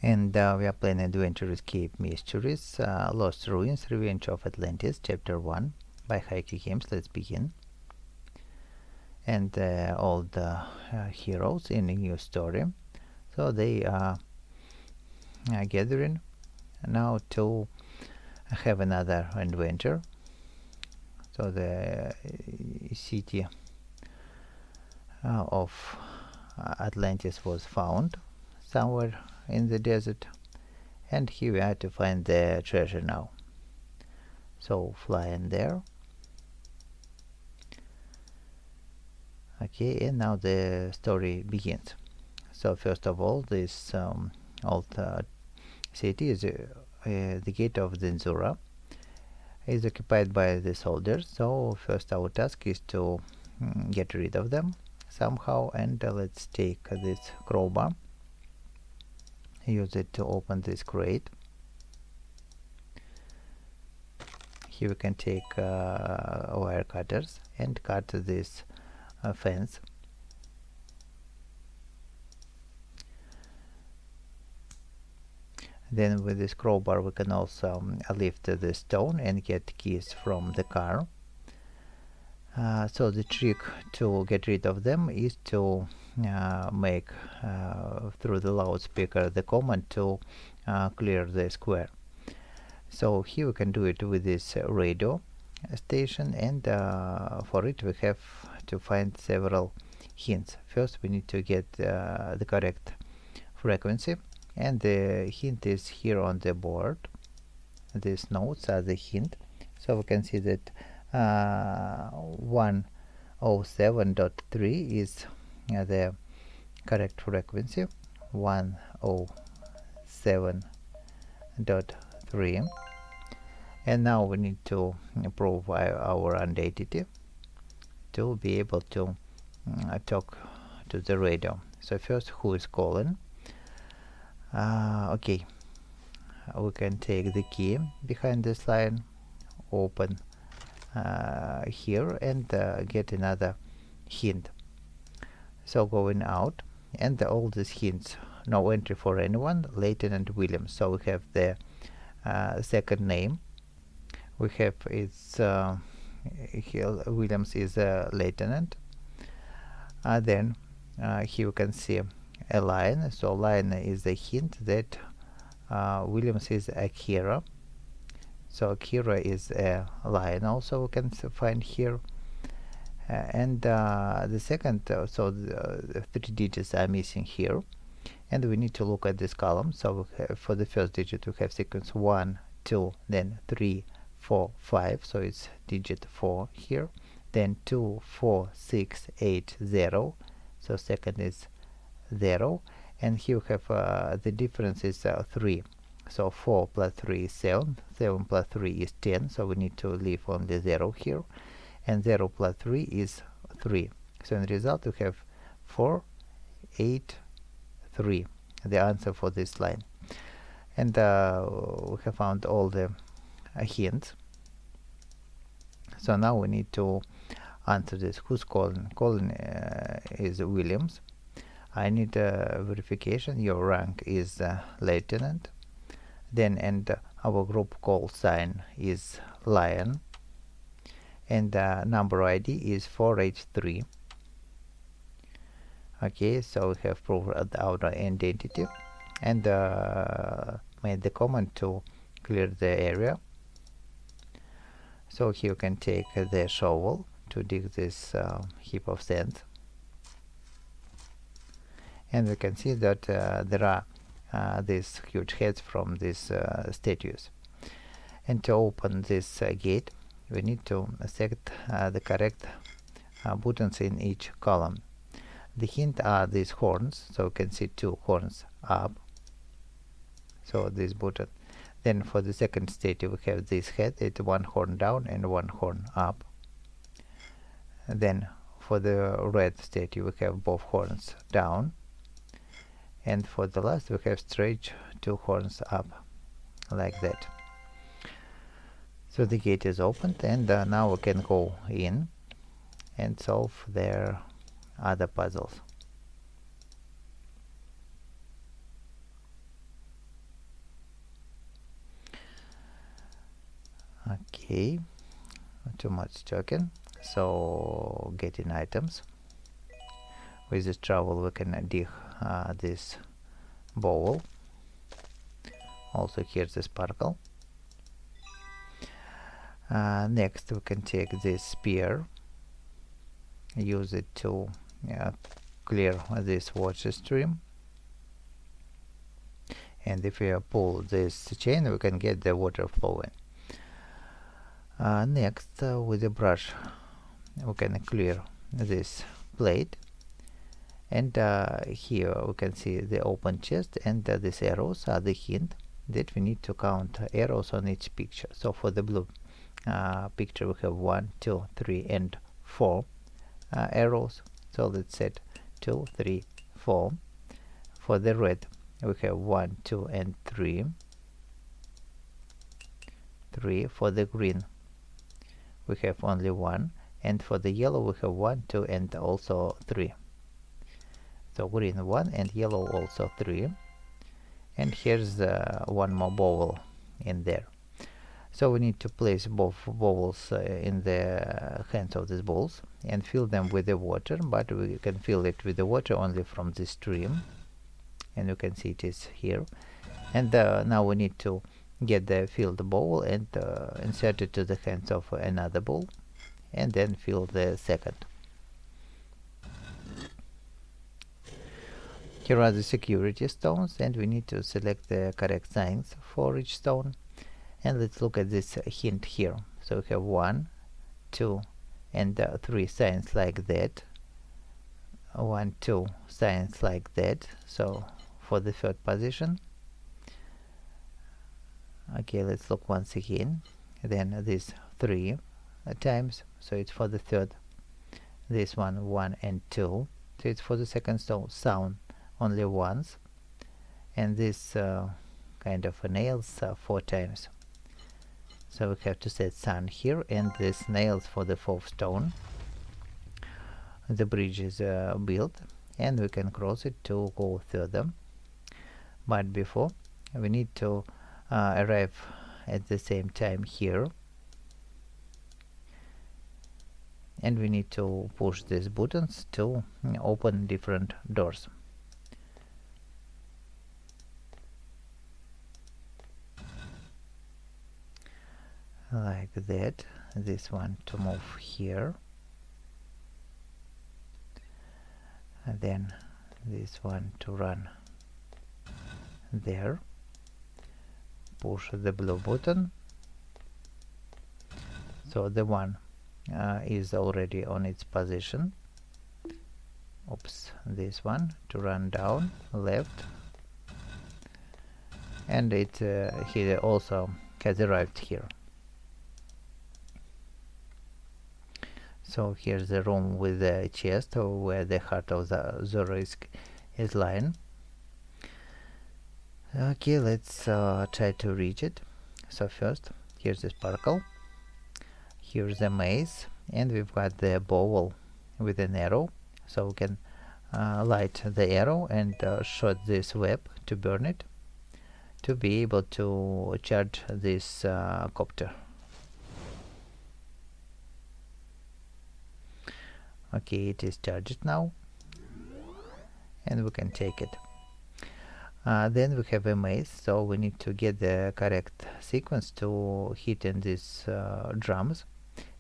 And we are playing Adventure Escape Mysteries, Lost Ruins, Revenge of Atlantis, Chapter 1 by HaikuGames. Let's begin. And all the heroes in a new story. So they are gathering now to have another adventure. So the city of Atlantis was found somewhere in the desert, and here we are to find the treasure now. So fly in there. Okay, and now the story begins. So first of all, this old city is the gate of the Zura is occupied by the soldiers. So first our task is to get rid of them somehow, and let's take this crowbar, use it to open this crate. Here we can take wire cutters and cut this fence. Then with this crowbar we can also lift the stone and get keys from the car. So the trick to get rid of them is to make through the loudspeaker the command to clear the square. So here we can do it with this radio station, and for it we have to find several hints. First we need to get the correct frequency, and the hint is here on the board. These notes are the hint, so we can see that 107.3 is the correct frequency. 107.3. And now we need to prove our identity to be able to talk to the radio. So first, who is calling? Okay, we can take the key behind this line, open here, and get another hint. So going out, and all these hints, no entry for anyone. Lieutenant Williams. So we have the second name. We have its Williams is a lieutenant. Then here we can see a lion. So lion is a hint that Williams is Akira. So Akira is a lion also we can find here. And the second, so the 3 digits are missing here, and we need to look at this column. So we have, for the first digit we have sequence 1, 2, then 3, 4, 5, so it's digit 4 here, then 2, 4, 6, 8, 0, so second is 0, and here we have the difference is 3. So 4 plus 3 is 7, 7 plus 3 is 10, so we need to leave only 0 here, and 0 plus 3 is 3. So in the result we have 4, 8, 3, the answer for this line. And we have found all the hints. So now we need to answer this. Who's calling? Calling is Williams. I need verification. Your rank is lieutenant. Then our group call sign is lion, and number ID is 483. Okay, so we have proved our identity, and made the command to clear the area. So here you can take the shovel to dig this heap of sand, and we can see that there are these huge heads from these statues. And to open this gate we need to select the correct buttons in each column. The hint are these horns, so you can see 2 horns up, so this button. Then for the second statue we have this head, it's 1 horn down and 1 horn up. And then for the red statue we have both horns down, and for the last we have straight 2 horns up, like that. So the gate is opened, and now we can go in and solve their other puzzles. Okay, not too much talking. So getting items. With this trowel we can dig this bowl. Also here's the sparkle. Next we can take this spear, use it to clear this water stream, and if we pull this chain we can get the water flowing. Next with the brush we can clear this plate, and here we can see the open chest, and these arrows are the hint that we need to count arrows on each picture. So for the blue picture we have 1, 2, 3 and 4 arrows, so let's set 2, 3, 4. For the red we have 1, 2 and 3. For the green we have only 1, and for the yellow we have 1, 2 and also 3. So green 1 and yellow also 3, and here's one more bowl in there. So we need to place both bowls in the hands of these bowls and fill them with the water, but we can fill it with the water only from the stream, and you can see it is here. And now we need to get the filled bowl and insert it to the hands of another bowl, and then fill the second. Here are the security stones, and we need to select the correct signs for each stone. And let's look at this hint here. So we have 1, 2 and 3 signs like that, 1, 2 signs like that. So for the third position. Okay, let's look once again. Then this 3 times, so it's for the third. This one 1 and 2, so it's for the second sound only once. And this kind of nails 4 times. So we have to set sun here, and this nails for the fourth stone. The bridge is built, and we can cross it to go further. But before, we need to arrive at the same time here, and we need to push these buttons to open different doors. Like that. This one to move here, and then this one to run there. Push the blue button, so the one is already on its position. Oops, this one to run down left, and it he also has arrived here. So here's the room with the chest where the heart of the risk is lying. Okay, let's try to reach it. So first, here's the sparkle, here's the maze, and we've got the bowl with an arrow, so we can light the arrow and shoot this web to burn it, to be able to charge this copter. Okay, it is charged now, and we can take it. Then we have a maze, so we need to get the correct sequence to hit in these drums,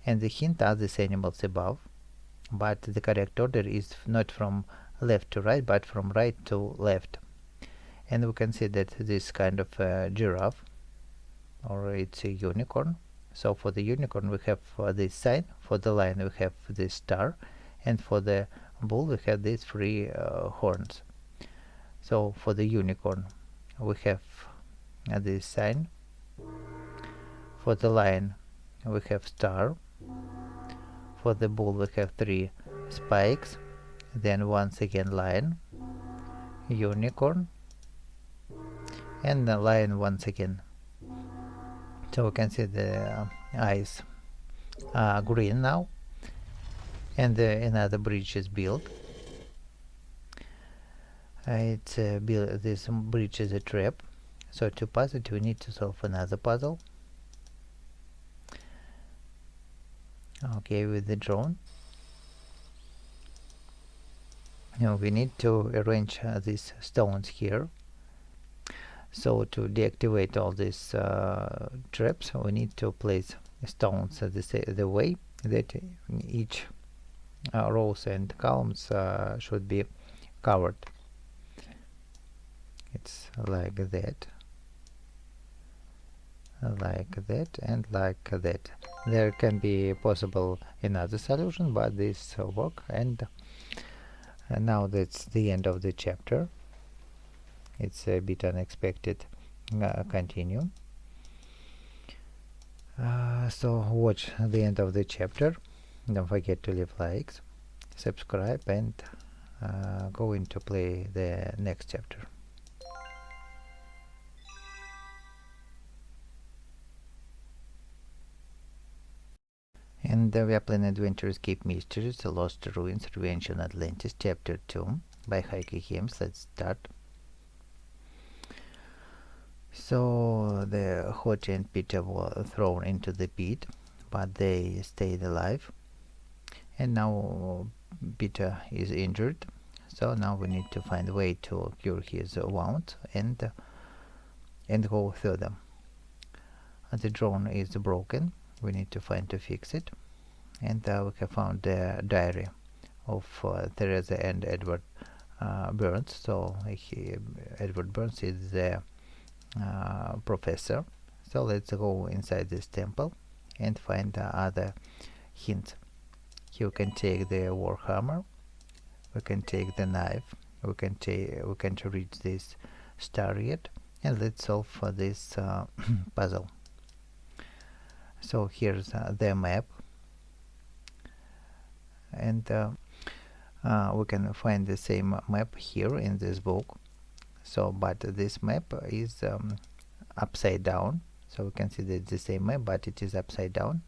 and the hint are these animals above, but the correct order is not from left to right, but from right to left. And we can see that this kind of giraffe, or it's a unicorn. So for the unicorn we have this sign, for the lion we have this star, and for the bull we have these 3 horns. So for the unicorn we have this sign, for the lion we have star, for the bull we have 3 spikes, then once again lion, unicorn, and the lion once again. So we can see the eyes are green now, and another bridge is built. This bridge is a trap, so to pass it we need to solve another puzzle. Okay, with the drone. Now we need to arrange these stones here. So to deactivate all these traps, we need to place stones the way that each rows and columns should be covered. It's like that, and like that. There can be possible another solution, but this work. And now that's the end of the chapter. It's a bit unexpected. Continue. So watch the end of the chapter. Don't forget to leave likes, subscribe, and go into play the next chapter. And we are playing Adventure Escape Mysteries, The Lost Ruins, Revenge on Atlantis, Chapter 2 by HaikuGames. Let's start. So the Hottie and Peter were thrown into the pit, but they stayed alive. And now Peter is injured, so now we need to find a way to cure his wounds and go further. The drone is broken. We need to find to fix it. And we have found the diary of Teresa and Edward Burns. So Edward Burns is the professor. So let's go inside this temple and find other hints. Here we can take the warhammer, we can take the knife, we can reach this star yet, and let's solve this puzzle. So here's the map, and we can find the same map here in this book. So but this map is upside down, so we can see that it's the same map, but it is upside down,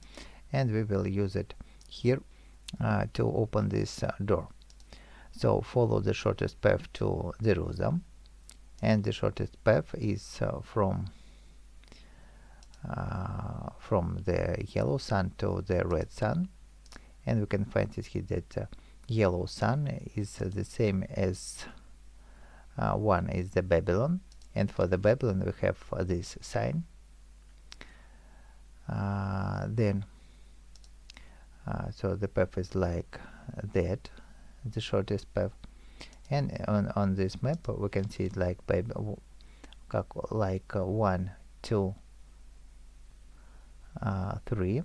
and we will use it here to open this door. So follow the shortest path to Jerusalem, and the shortest path is from the yellow sun to the red sun, and we can find it here that yellow sun is the same as one is the Babylon, and for the Babylon we have this sign. Then so the path is like that, the shortest path, and on this map we can see it like 1, 2, 3,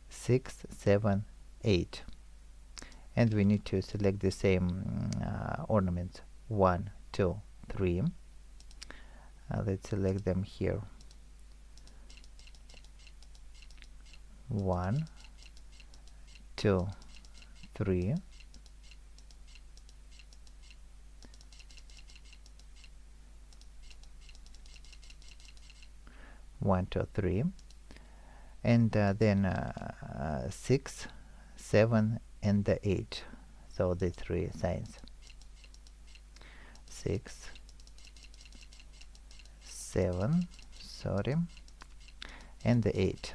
6, 7, 8, and we need to select the same ornaments 1, 2, 3. Let's select them here. 1, 2, 3. 1, 2, 3, and then 6, 7, and 8. So the 3 signs. 6, 7, sorry, and 8.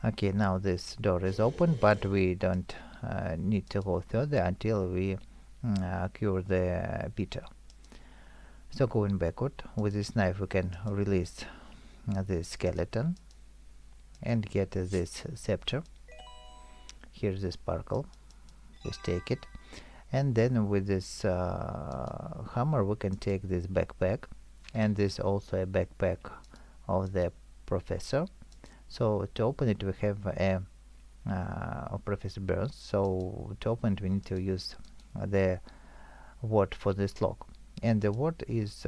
Okay, now this door is open, but we don't need to go further until we cure the Peter. So going backward, with this knife we can release the skeleton and get this scepter. Here's the sparkle, just take it, and then with this hammer we can take this backpack, and this also a backpack of the professor. So to open it we have a of Professor Burns. So to open it we need to use the word for this lock, and the word is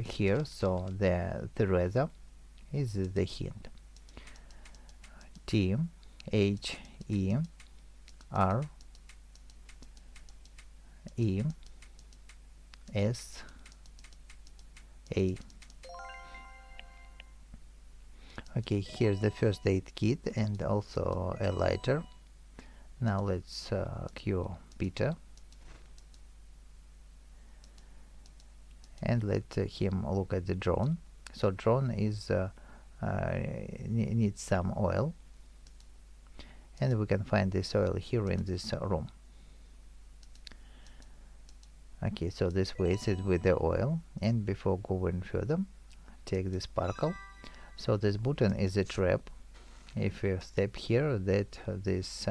here. So the Teresa is the hint. T H E R E S A. Okay, here's the first aid kit and also a lighter. Now let's cure Peter and let him look at the drone. So drone is needs some oil, and we can find this oil here in this room. Okay, so this weighs it with the oil, and before going further, take the sparkle. So this button is a trap. If you step here, that this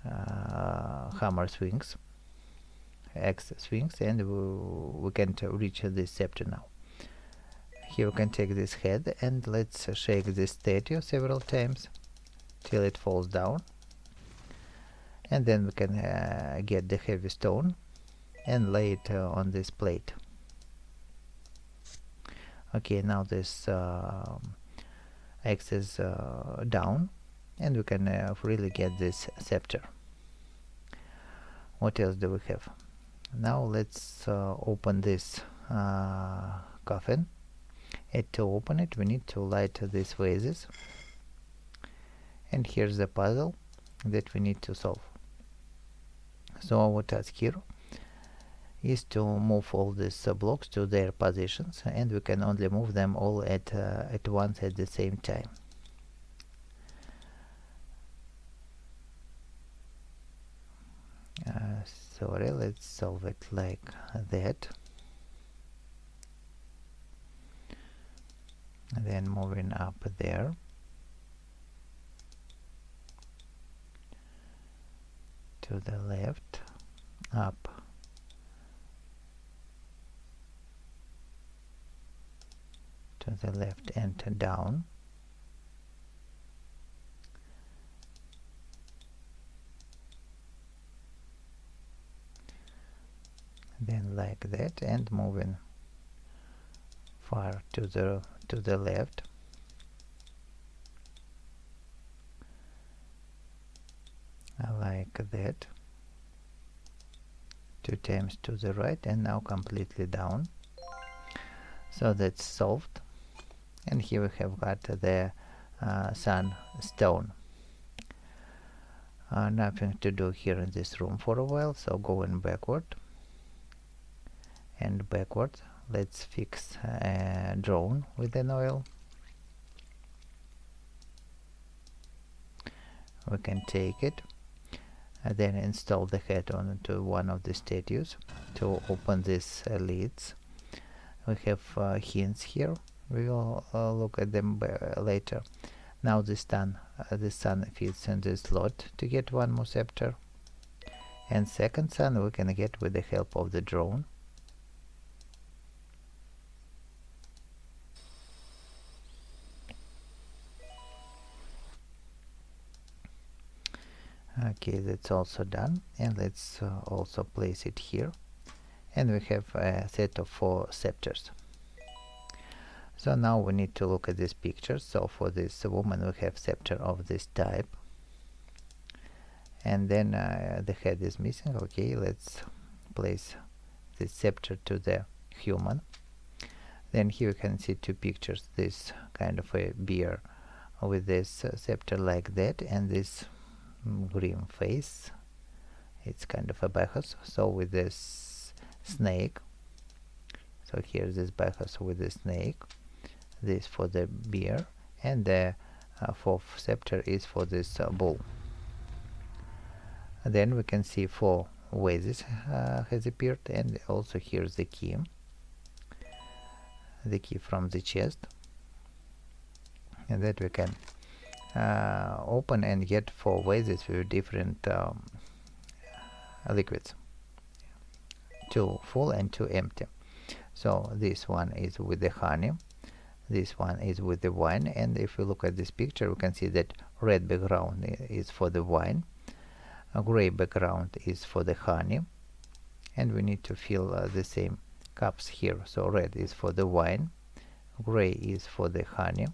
hammer swings, X swings, and we can't reach this scepter now. Here we can take this head and let's shake this statue several times till it falls down, and then we can get the heavy stone and lay it on this plate. Okay, now this X is down, and we can freely get this scepter. What else do we have? Now let's open this coffin, and to open it we need to light these vases, and here's the puzzle that we need to solve. So our task here is to move all these blocks to their positions, and we can only move them all at once at the same time. Sorry, let's solve it like that. And then moving up there. To the left, up, to the left and down. Then like that, and moving far to the left. Like that. 2 times to the right, and now completely down. So that's solved. And here we have got the sunstone. Nothing to do here in this room for a while, so going backward and backward. Let's fix a drone with an oil. We can take it and then install the head onto one of the statues. To open these lids, we have hints here. We will look at them later. Now the sun fits in this slot to get one more scepter, and second sun we can get with the help of the drone. Okay, that's also done, and let's also place it here, and we have a set of 4 scepters. So now we need to look at this picture. So for this woman we have scepter of this type, and then the head is missing. Okay, let's place this scepter to the human. Then here you can see 2 pictures, this kind of a bear with this scepter like that, and this green face, it's kind of a Bacchus. So with this snake, so here's this Bacchus with the snake, this for the bear, and the 4th scepter is for this bull. And then we can see 4 vases has appeared, and also here's the key from the chest, and that we can open and get 4 vases with different liquids, 2 full and 2 empty. So this one is with the honey, this one is with the wine, and if we look at this picture we can see that red background is for the wine, a gray background is for the honey, and we need to fill the same cups here. So red is for the wine, gray is for the honey,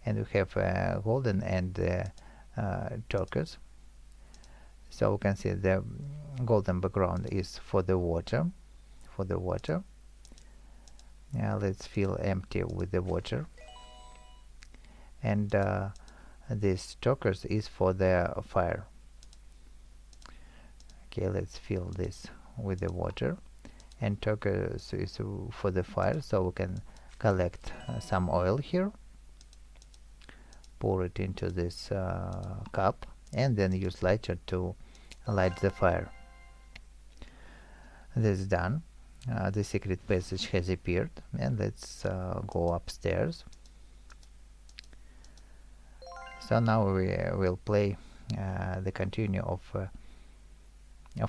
and we have golden and turquoise. So we can see the golden background is for the water. Now let's fill empty with the water, and this turquoise is for the fire. Okay, let's fill this with the water, and turquoise is for the fire, so we can collect some oil here pour it into this cup, and then use lighter to light the fire. This is done. The secret passage has appeared, and let's go upstairs. So now we will play the continue of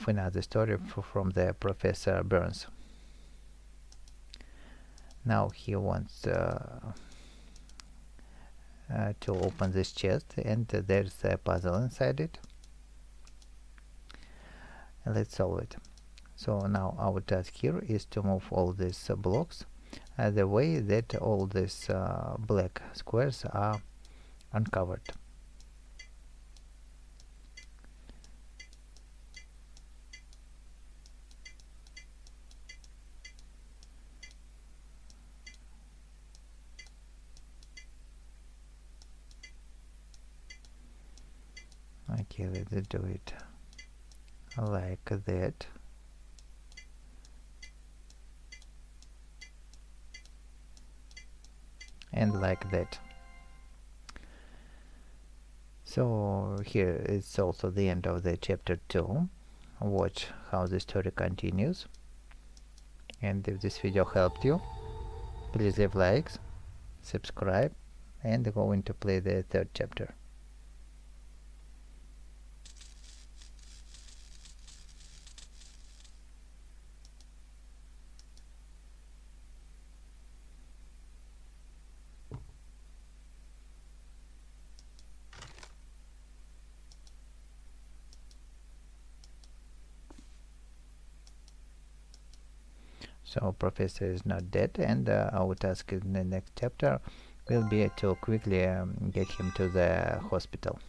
another story from the Professor Burns. Now he wants to open this chest, and there's a puzzle inside it. And let's solve it. So now our task here is to move all these blocks the way that all these black squares are uncovered. Okay, let's do it like that. And like that. So here it's also the end of the chapter 2. Watch how the story continues. And if this video helped you, please leave likes, subscribe, and go into play the third chapter. So Professor is not dead, and our task in the next chapter will be to quickly get him to the hospital.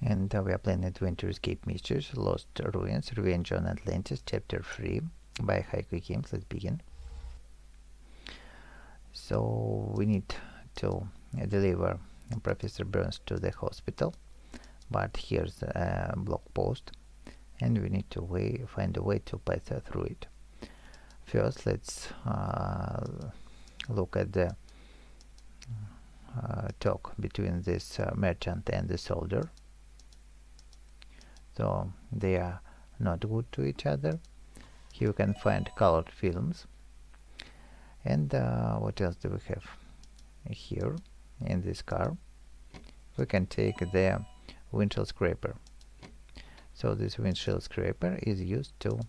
And we are playing Adventure Escape Mysteries, Lost Ruins, Revenge on Atlantis, Chapter 3 by HaikuGames. Let's begin. So we need to deliver Professor Burns to the hospital, but here's a block post, and we need to find a way to pass through it. First, let's look at the talk between this merchant and the soldier. So they are not good to each other. Here we can find colored films. And what else do we have? Here in this car we can take the windshield scraper. So this windshield scraper is used to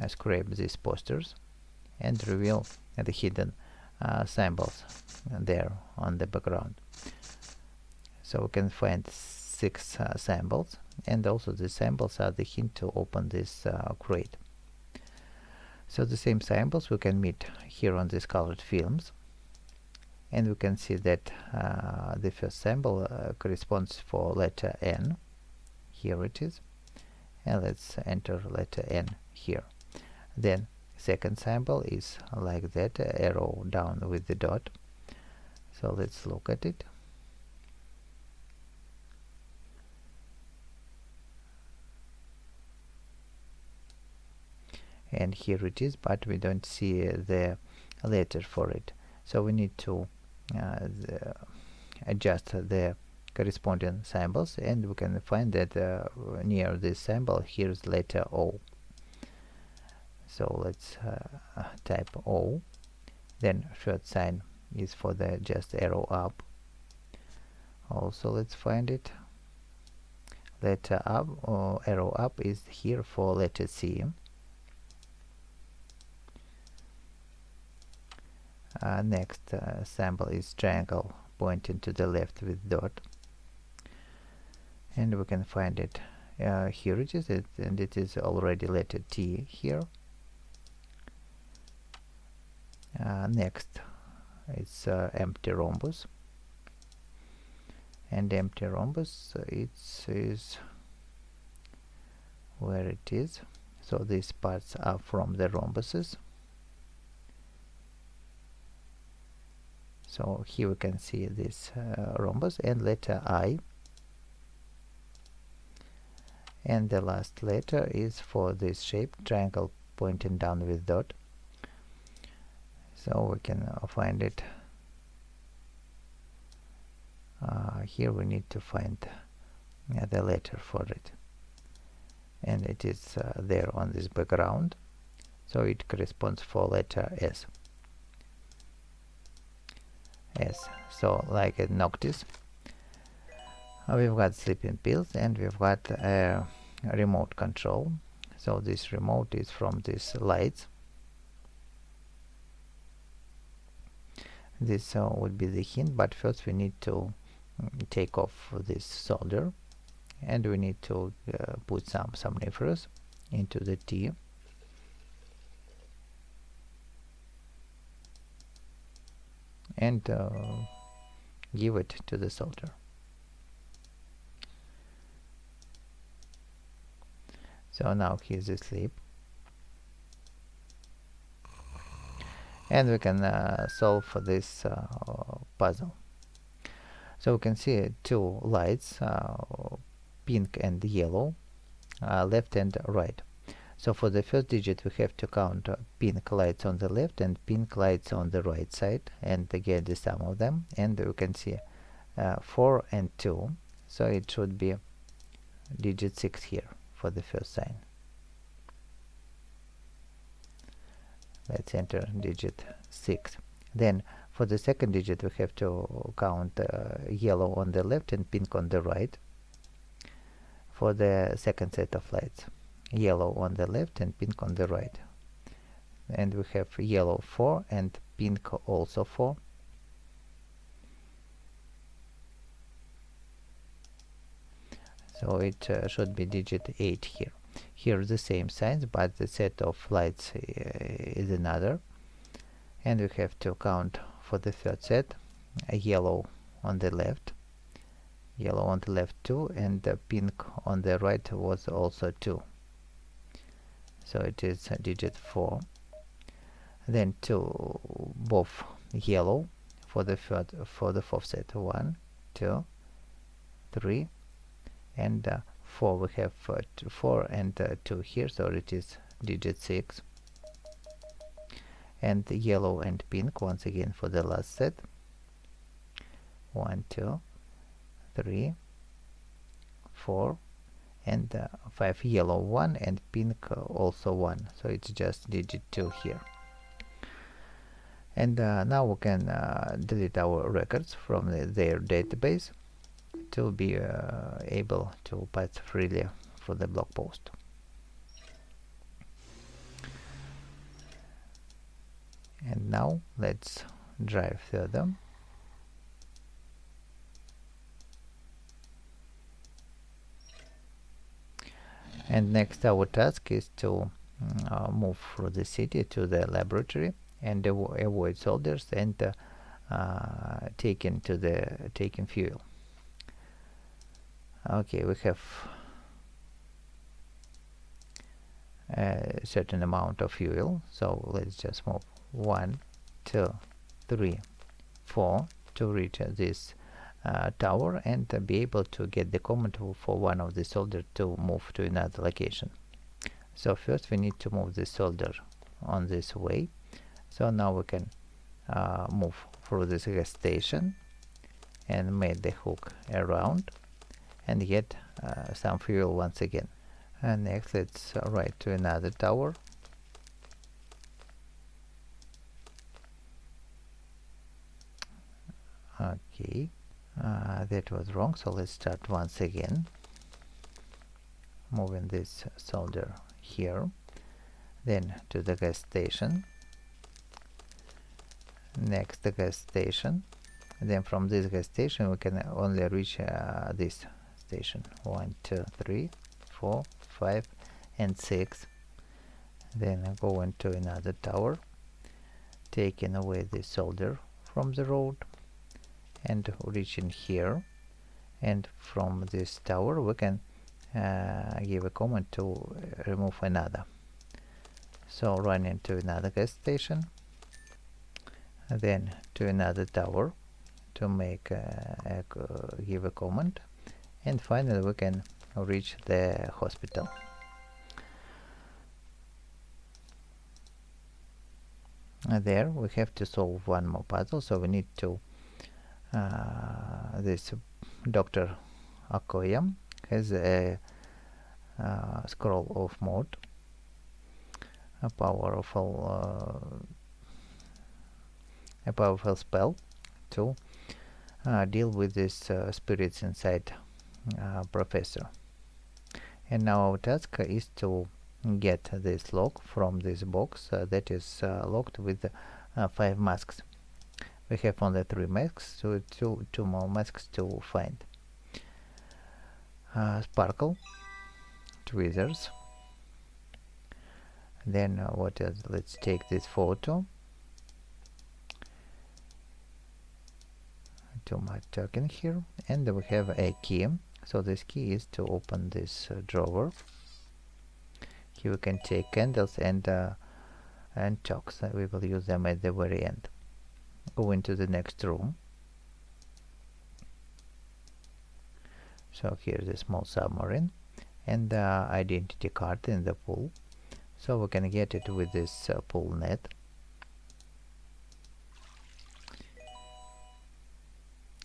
scrape these posters and reveal the hidden symbols there on the background. So we can find 6 symbols, and also the symbols are the hint to open this crate. So the same symbols we can meet here on these colored films, and we can see that the first symbol corresponds for letter N. Here it is, and let's enter letter N here. Then second symbol is like that, arrow down with the dot. So let's look at it. And here it is, but we don't see the letter for it. So we need to adjust the corresponding symbols, and we can find that near this symbol here's letter O. So let's type O. Then third sign is for the just arrow up. Also let's find it. Letter up or arrow up is here for letter C. Next symbol is triangle pointing to the left with dot, and we can find it here it is, and it is already letter T here. Next it's empty rhombus, and empty rhombus it is where it is. So these parts are from the rhombuses. So here we can see this rhombus and letter I, and the last letter is for this shape, triangle pointing down with dot. So we can find it here we need to find the letter for it, and it is there on this background, so it corresponds for letter S. So like a Noctis, we've got sleeping pills, and we've got a remote control. So this remote is from these lights. This would be the hint, but first we need to take off this solder, and we need to put some somniferous into the T. And give it to the solder. So now he is asleep, and we can solve this puzzle. So we can see two lights, pink and yellow, left and right. So for the first digit we have to count pink lights on the left and pink lights on the right side, and get the sum of them, and we can see 4 and 2, so it should be digit 6 here for the first sign. Let's enter digit 6. Then for the second digit we have to count yellow on the left and pink on the right for the second set of lights. Yellow on the left and pink on the right, and we have yellow 4 and pink also 4. So it should be digit 8 here. Here the same signs, but the set of lights is another, and we have to count for the third set yellow on the left, 2, and pink on the right was also 2. So it is digit 4. Then 2 both yellow for the fourth set, 1, 2, 3, and 4. We have 4 and 2 here, so it is digit 6. And yellow and pink once again for the last set, 1, 2, 3, 4, and 5. Yellow 1 and pink also 1, so it's just digit 2 here. And now we can delete our records from their database to be able to pass freely for the blog post. And now let's drive further. And next our task is to move through the city to the laboratory and avoid soldiers and taking fuel. Okay, we have a certain amount of fuel, so let's just move 1, 2, 3, 4 to reach this tower and be able to get the command for one of the soldiers to move to another location. So first we need to move the soldier on this way. So now we can move through this gas station and make the hook around and get some fuel once again. And next let's ride to another tower. Okay, that was wrong, so let's start once again, moving this soldier here, then to the gas station, next the gas station, then from this gas station we can only reach this station, 1, 2, 3, 4, 5 and 6, then go into another tower, taking away the soldier from the road and reaching here, and from this tower we can give a command to remove another. So run into another gas station, then to another tower to make give a command, and finally we can reach the hospital. There we have to solve one more puzzle, so we need to this Dr. Akoya has a scroll of mode, a powerful spell to deal with these spirits inside Professor. And now our task is to get this lock from this box that is locked with 5 masks. We have only 3 masks, so two more masks to find. Sparkle, tweezers. Then what else? Let's take this photo to my token here, and we have a key. So this key is to open this drawer. Here we can take candles and chalks. We will use them at the very end. Go into the next room. So here's a small submarine and identity card in the pool. So we can get it with this pool net.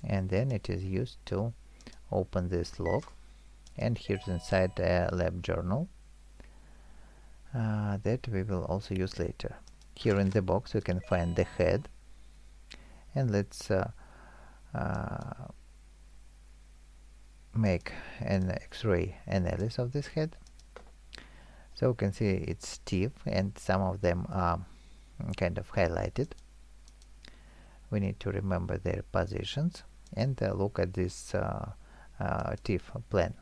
And then it is used to open this lock. And here's inside a lab journal that we will also use later. Here in the box we can find the head, and let's make an X-ray analysis of this head. So we can see it's teeth, and some of them are kind of highlighted. We need to remember their positions and look at this teeth plan.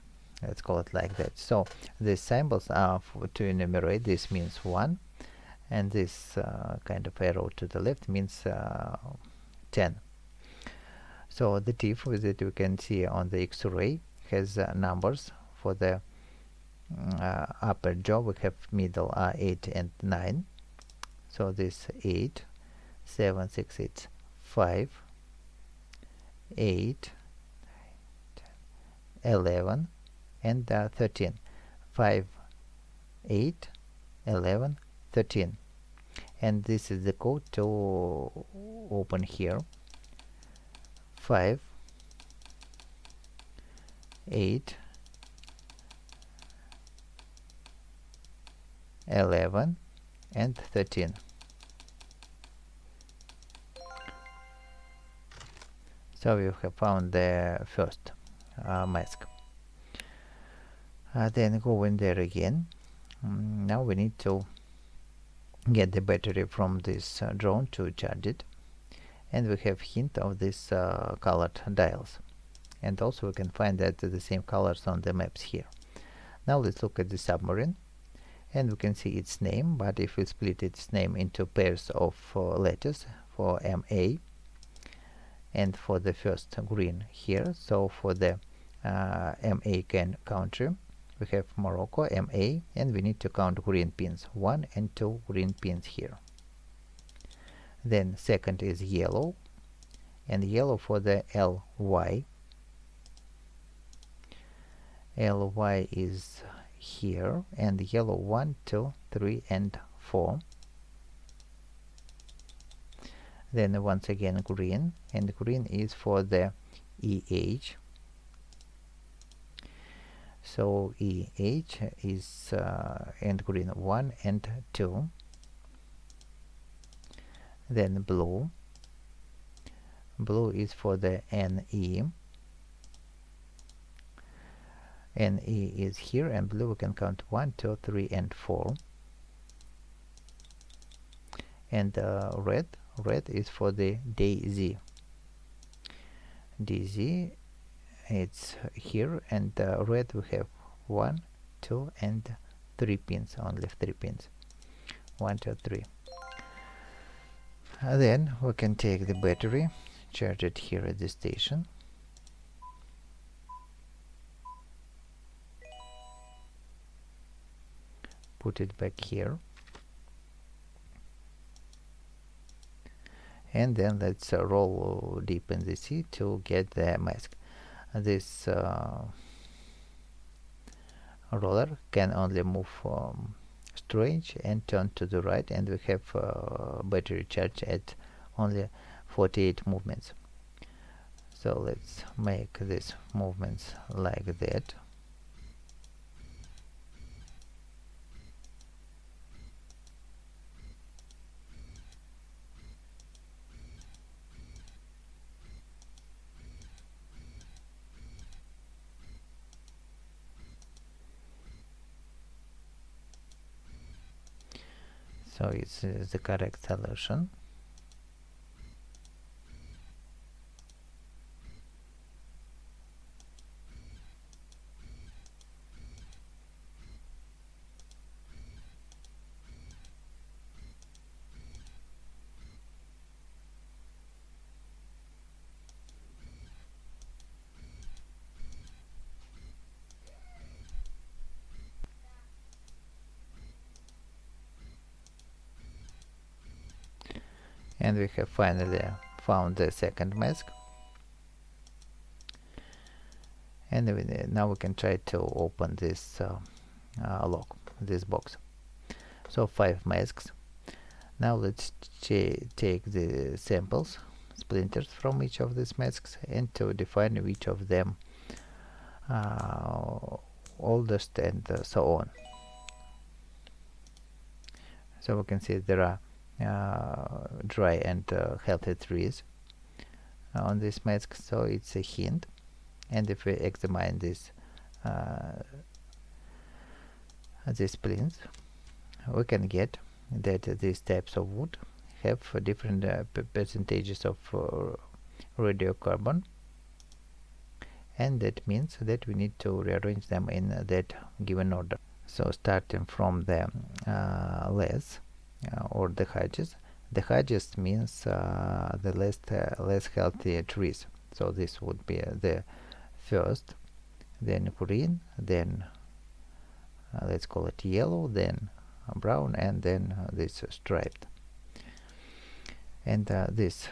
Let's call it like that. So these symbols are to enumerate. This means 1, and this kind of arrow to the left means 10. So the teeth that you can see on the X-ray has numbers. For the upper jaw we have middle 8 and 9. So this 8, 7, 6, 8, 5, 8, 11, and 13. 5, 8, 11, 13. And this is the code to open here. 5, 8, 11, and 13. So we have found the first mask. Then go in there again. Now we need to get the battery from this drone to charge it, and we have hint of these colored dials, and also we can find that the same colors on the maps here. Now let's look at the submarine, and we can see its name, but if we split its name into pairs of letters for MA, and for the first green here, so for the MA country we have Morocco, MA, and we need to count green pins, 1 and 2 green pins here. Then second is yellow, and yellow for the LY. LY is here, and yellow 1, 2, 3, and 4. Then once again green, and green is for the EH. So EH is and green 1 and 2. Then blue. Blue is for the NE. NE is here, and blue we can count 1, 2, 3, and 4. And red. Red is for the DZ. DZ, it's here, and red we have 1, 2, and 3 pins, only 3 pins. 1, 2, 3. Then we can take the battery, charge it here at the station. Put it back here. And then let's roll deep in the sea to get the mask. This roller can only move straight and turn to the right, and we have battery charge at only 48 movements. So let's make these movements like that. So it's the correct solution. And we have finally found the second mask. And now we can try to open this lock, this box. So 5 masks. Now let's take the samples, splinters from each of these masks, and to define which of them oldest and so on. So we can see there are dry and healthy trees on this mask, so it's a hint. And if we examine this these splints, we can get that these types of wood have different percentages of radiocarbon, and that means that we need to rearrange them in that given order. So starting from the less or the hedges. The hedges means the less healthy trees. So this would be the first, then green, then let's call it yellow, then brown, and then this striped. And this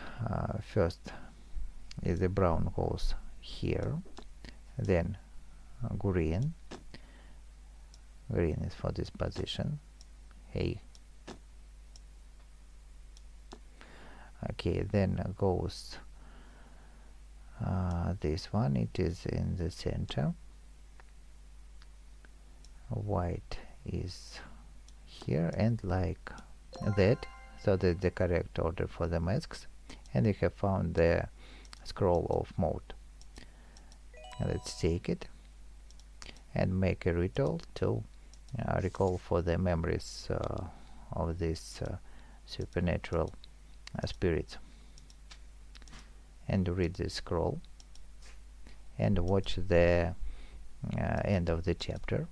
first is the brown goes here, then green is for this position. Hey, okay, then goes this one, it is in the center. White is here, and like that. So that's the correct order for the masks, and we have found the scroll of mode. Let's take it and make a ritual to recall for the memories of this supernatural spirits, and read the scroll and watch the end of the chapter.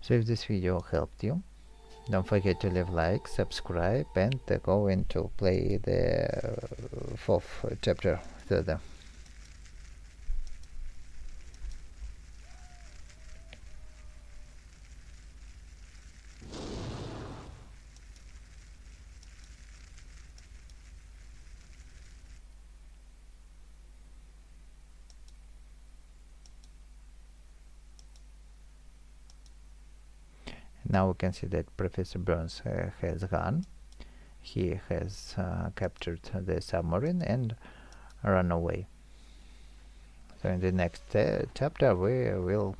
So if this video helped you, don't forget to leave like, subscribe, and go into play the 4th chapter further. Now we can see that Professor Burns has gone. He has captured the submarine and run away. So in the next chapter we will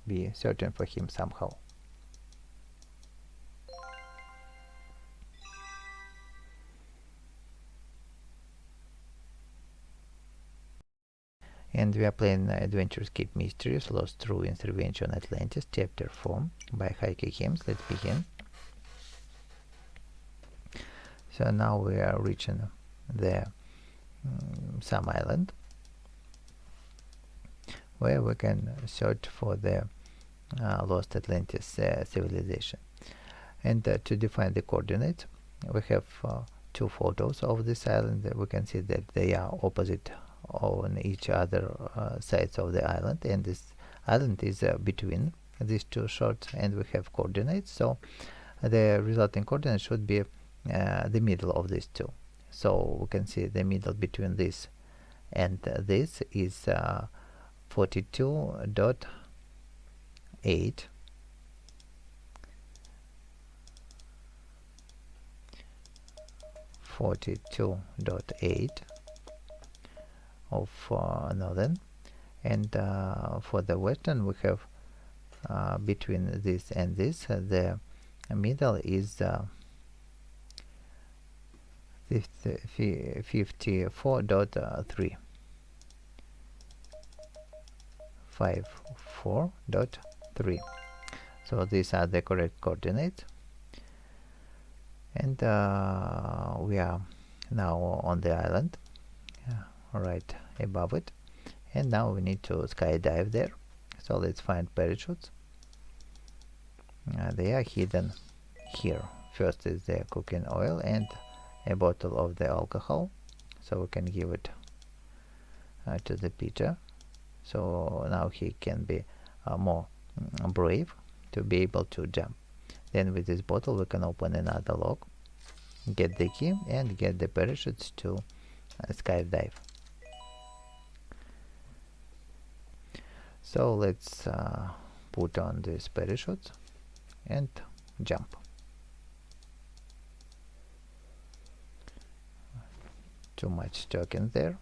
be searching for him somehow. And we are playing Adventure Escape Mysteries Lost Ruins Revenge on Atlantis, Chapter 4 by HaikuGames. Let's begin. So now we are reaching the some island where we can search for the lost Atlantis civilization. And to define the coordinates, we have 2 photos of this island. We can see that they are opposite on each other sides of the island, and this island is between these 2 shots, and we have coordinates. So the resulting coordinate should be the middle of these 2. So we can see the middle between this and this is 42.8 42.8 42.8 of northern, and for the western we have between this and this the middle is 54.3 54.3. So these are the correct coordinates, and we are now on the island right above it, and now we need to skydive there. So let's find parachutes. They are hidden here. First is the cooking oil and a bottle of the alcohol, so we can give it to the Peter, so now he can be more brave to be able to jump. Then with this bottle we can open another lock, get the key, and get the parachutes to skydive. So let's put on these parachutes and jump. Too much talking there.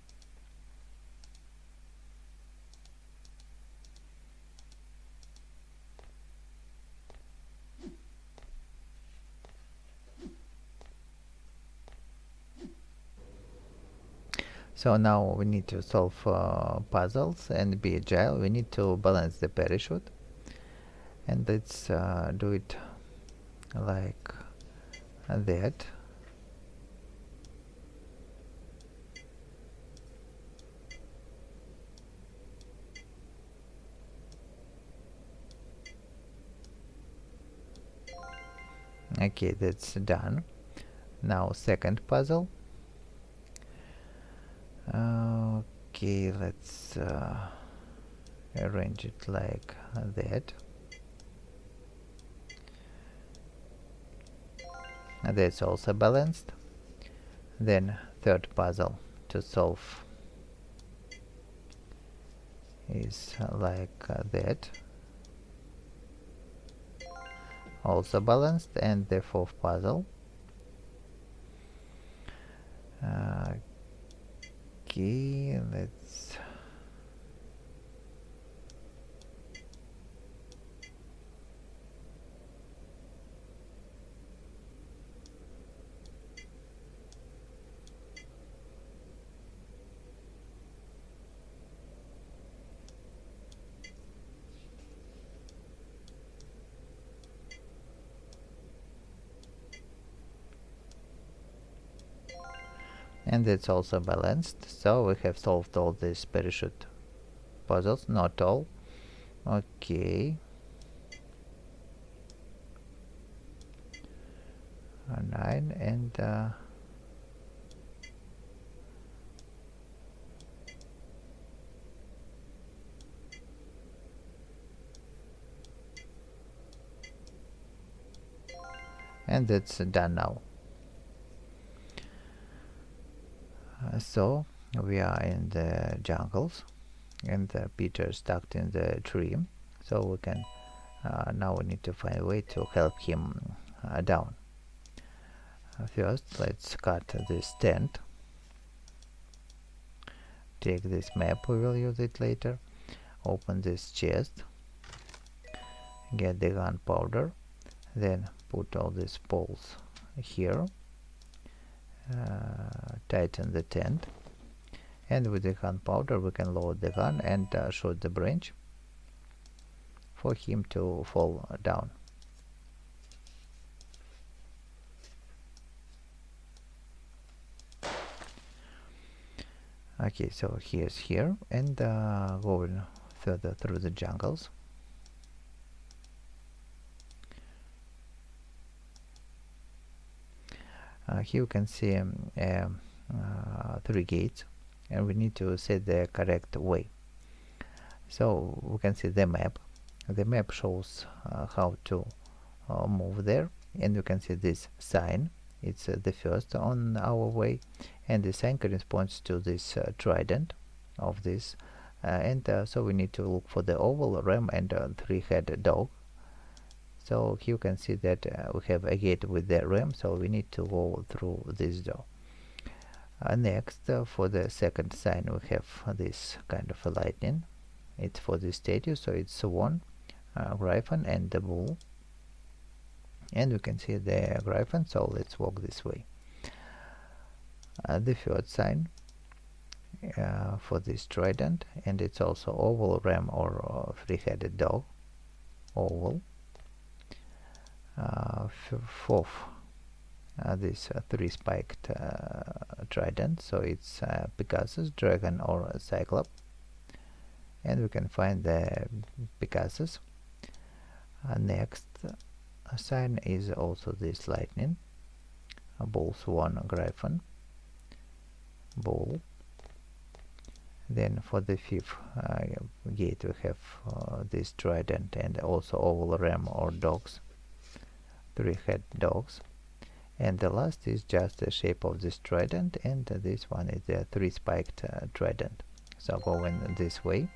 So now we need to solve puzzles and be agile. We need to balance the parachute, and let's do it like that. Okay, that's done. Now second puzzle. Okay, let's arrange it like that. That's also balanced. Then third puzzle to solve is like that, also balanced. And the fourth puzzle, okay, let's and it's also balanced. So we have solved all these parachute puzzles, not all. Okay, 9 and that's done now. So we are in the jungles, and Peter stuck in the tree, so we can now we need to find a way to help him down. First, let's cut this tent. Take this map, we will use it later. Open this chest, get the gunpowder, then put all these poles here, tighten the tent, and with the gunpowder we can load the gun and shoot the branch for him to fall down. Okay, so he is here, and going further through the jungles. Here you can see 3 gates, and we need to set the correct way. So we can see the map. The map shows how to move there, and you can see this sign. It's the first on our way, and the sign corresponds to this trident of this, and so we need to look for the oval, ram, and 3-headed dog. So here you can see that we have a gate with the ram, so we need to go through this door. Next, for the second sign, we have this kind of a lightning. It's for the statue, so it's swan, griffin, and the bull. And we can see the griffin, so let's walk this way. The third sign for this trident, and it's also oval ram or three-headed dog, oval. Fourth, this three-spiked trident, so it's Pegasus, dragon, or cyclops. And we can find the Pegasus. Next sign is also this lightning, bull, swan, griffin, bull. Then for the fifth gate we have this trident and also oval ram or dogs, three-head dogs. And the last is just the shape of this trident, and this one is the three-spiked trident. So going this way,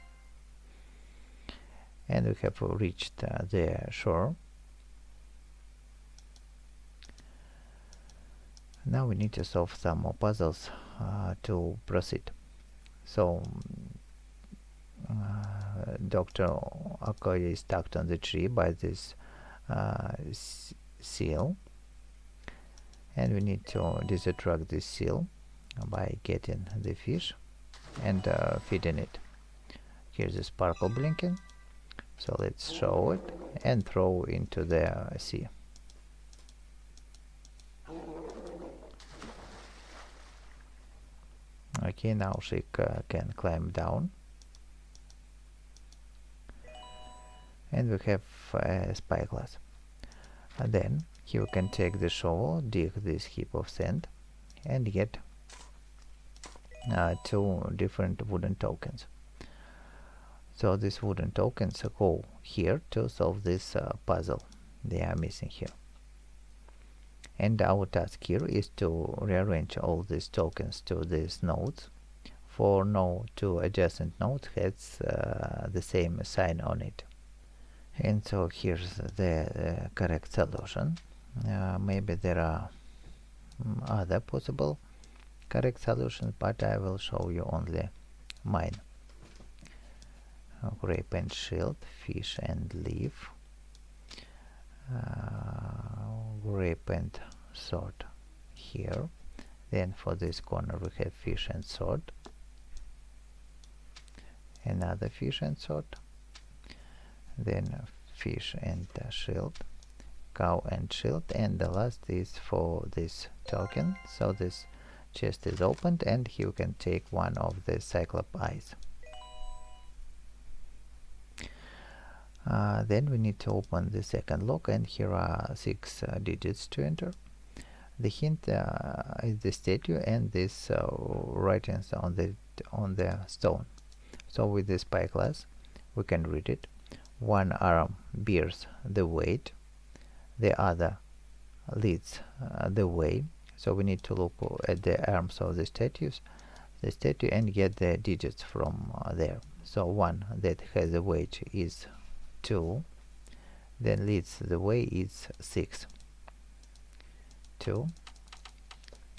and we have reached the shore. Now we need to solve some more puzzles to proceed. So Dr. Okoye is stuck on the tree by this seal, and we need to distract this seal by getting the fish and feeding it. Here's the sparkle blinking, so let's show it and throw into the sea. Okay, now she can climb down, and we have a spyglass. And then you can take the shovel, dig this heap of sand, and get two different wooden tokens. So these wooden tokens go here to solve this puzzle they are missing here. And our task here is to rearrange all these tokens to these nodes, for no two adjacent nodes has the same sign on it. And so here's the correct solution. Maybe there are other possible correct solutions, but I will show you only mine. Grape and shield, fish and leaf, grape and sword here. Then for this corner we have fish and sword, another fish and sword, then fish and shield, cow and shield, and the last is for this token. So this chest is opened, and you can take one of the cyclops eyes. Then we need to open the second lock, and here are 6 digits to enter. The hint is the statue and this writings on the stone. So with the spyglass we can read it. One arm bears the weight, the other leads the way. So we need to look at the arms of the statue and get the digits from there. So one that has a weight is 2, then leads the way is 6. 2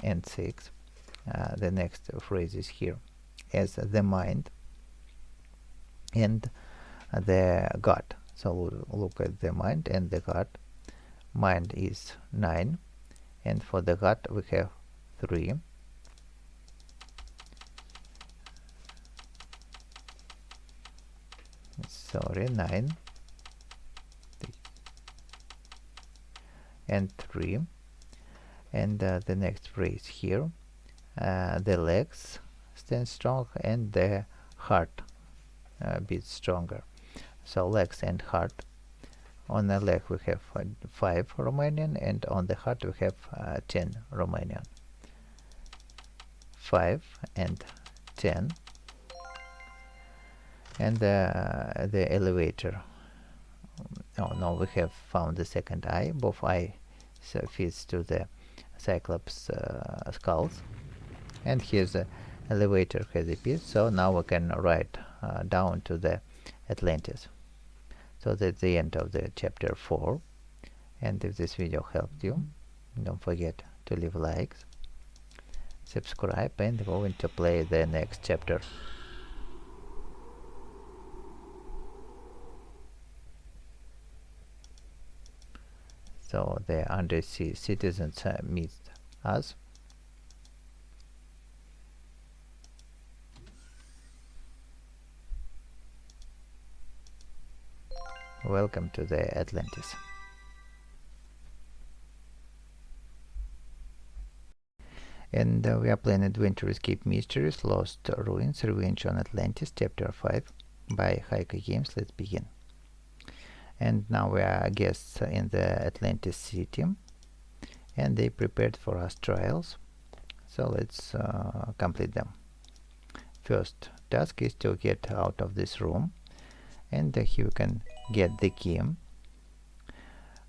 and 6. The next phrase is here as the mind and the god. So look at the mind and the god. Mind is 9, and for the god we have 3. Sorry, 9 and 3. And the next phrase here, the legs stand strong and the heart beats stronger. So legs and heart. On the leg we have 5 Romanian, and on the heart we have 10 Romanian. 5 and 10. And the elevator. Oh no, we have found the second eye. Both eyes fits to the cyclops skulls, and here's the elevator has appeared. So now we can write down to the Atlantis. So that's the end of the chapter 4. And if this video helped you, don't forget to leave likes, subscribe and going to play the next chapter. So the undersea citizens meet us. Welcome to the Atlantis. And we are playing Adventure Escape Mysteries Lost Ruins Revenge on Atlantis Chapter 5 by HaikuGames. Let's begin. And now we are guests in the Atlantis city, and they prepared for us trials, so let's complete them. First task is to get out of this room, and here we can get the key.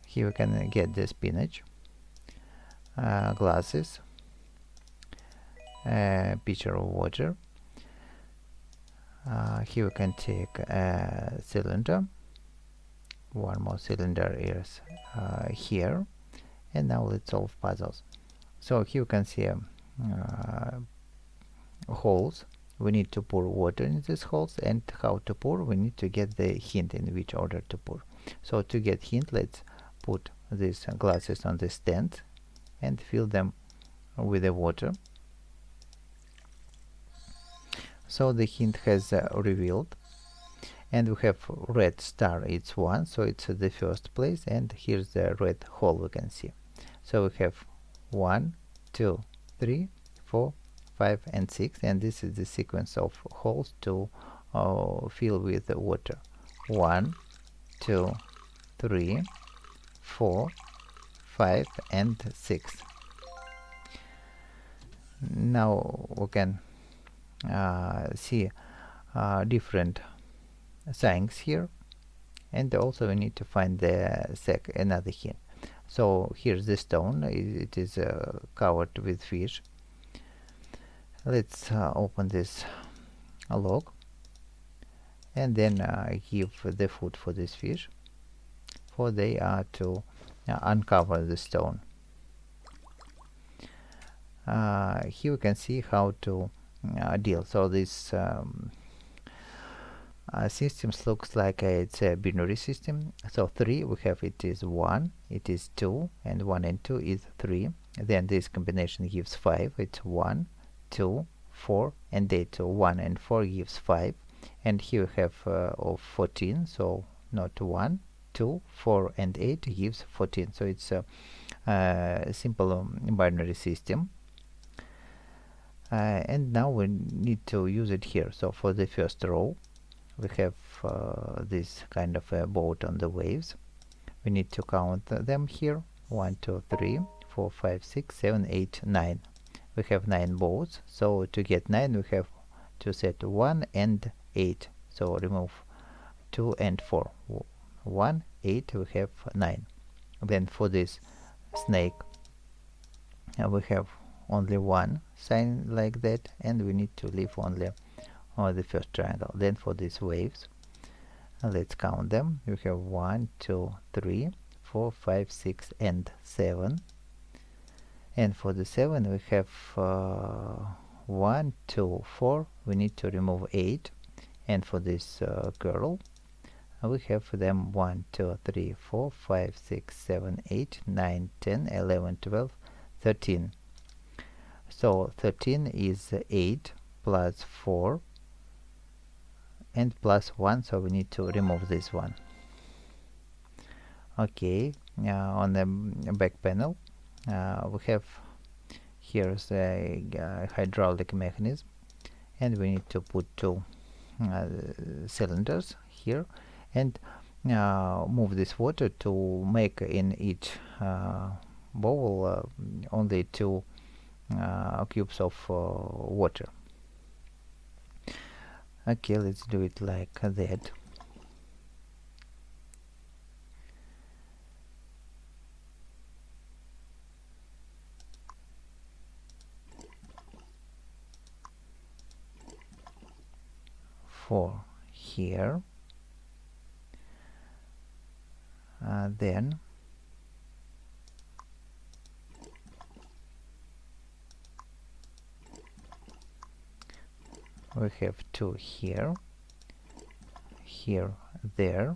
Here we can get the spinach, glasses, a pitcher of water. Here we can take a cylinder. One more cylinder is here, and now let's solve puzzles. So here you can see holes. We need to pour water in these holes, and how to pour, we need to get the hint in which order to pour. So to get hint, let's put these glasses on the stand and fill them with the water. So the hint has revealed, and we have red star, it's 1, so it's the first place, and here's the red hole we can see. So we have 1, 2, 3, 4, 5 and 6, and this is the sequence of holes to fill with the water. 1, 2, 3, 4, 5 and 6. Now we can see different signs here, and also we need to find the another hint. So here's the stone. It is covered with fish. Let's open this log and then give the food for this fish, for they are to uncover the stone. Here we can see how to deal. So this systems looks like it's a binary system. So 3 we have, it is 1, it is 2, and 1 and 2 is 3. Then this combination gives 5. It's 1, 2, 4, and 8. So 1 and 4 gives 5. And here we have of 14. So not 1, 2, 4, and 8 gives 14. So it's a simple binary system. And now we need to use it here. So for the first row, we have this kind of a boat on the waves. We need to count them here. 1, 2, 3, 4, 5, 6, 7, 8, 9. We have 9 boats. So to get 9, we have to set 1 and 8. So remove 2 and 4. 1, 8, we have 9. Then for this snake, we have only one sign like that, and we need to leave only the first triangle. Then for these waves, let's count them. We have 1, 2, 3, 4, 5, 6 and 7. And for the 7 we have 1, 2, 4. We need to remove 8. And for this girl, we have them 1, 2, 3, 4, 5, 6, 7, 8, 9, 10, 11, 12, 13. So 13 is 8 plus 4 and plus 1, so we need to remove this one. Okay, on the back panel we have here's a hydraulic mechanism, and we need to put 2 cylinders here, and move this water to make in each bowl only 2 cubes of water. Okay, let's do it like that. For here, then We have two here, here, there.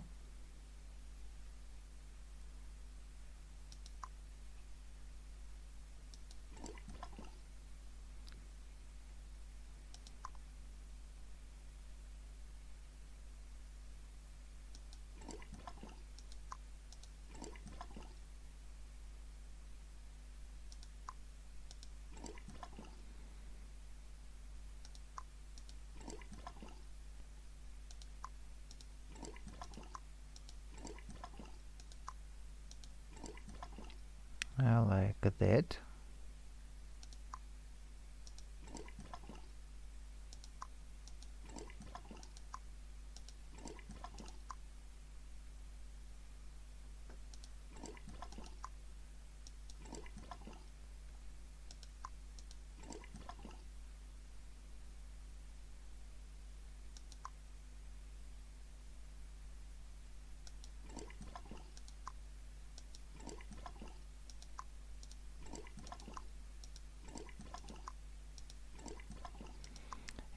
Like that.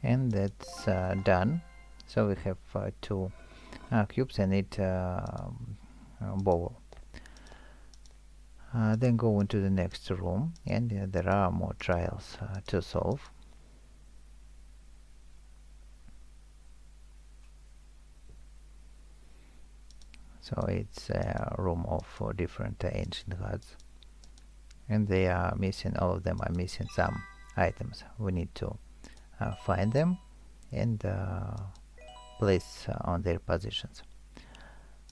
And that's done. So we have two cubes and it bowl. Then go into the next room, and there are more trials to solve. So it's a room of different ancient gods, and they are missing, all of them are missing some items. We need to find them and place on their positions.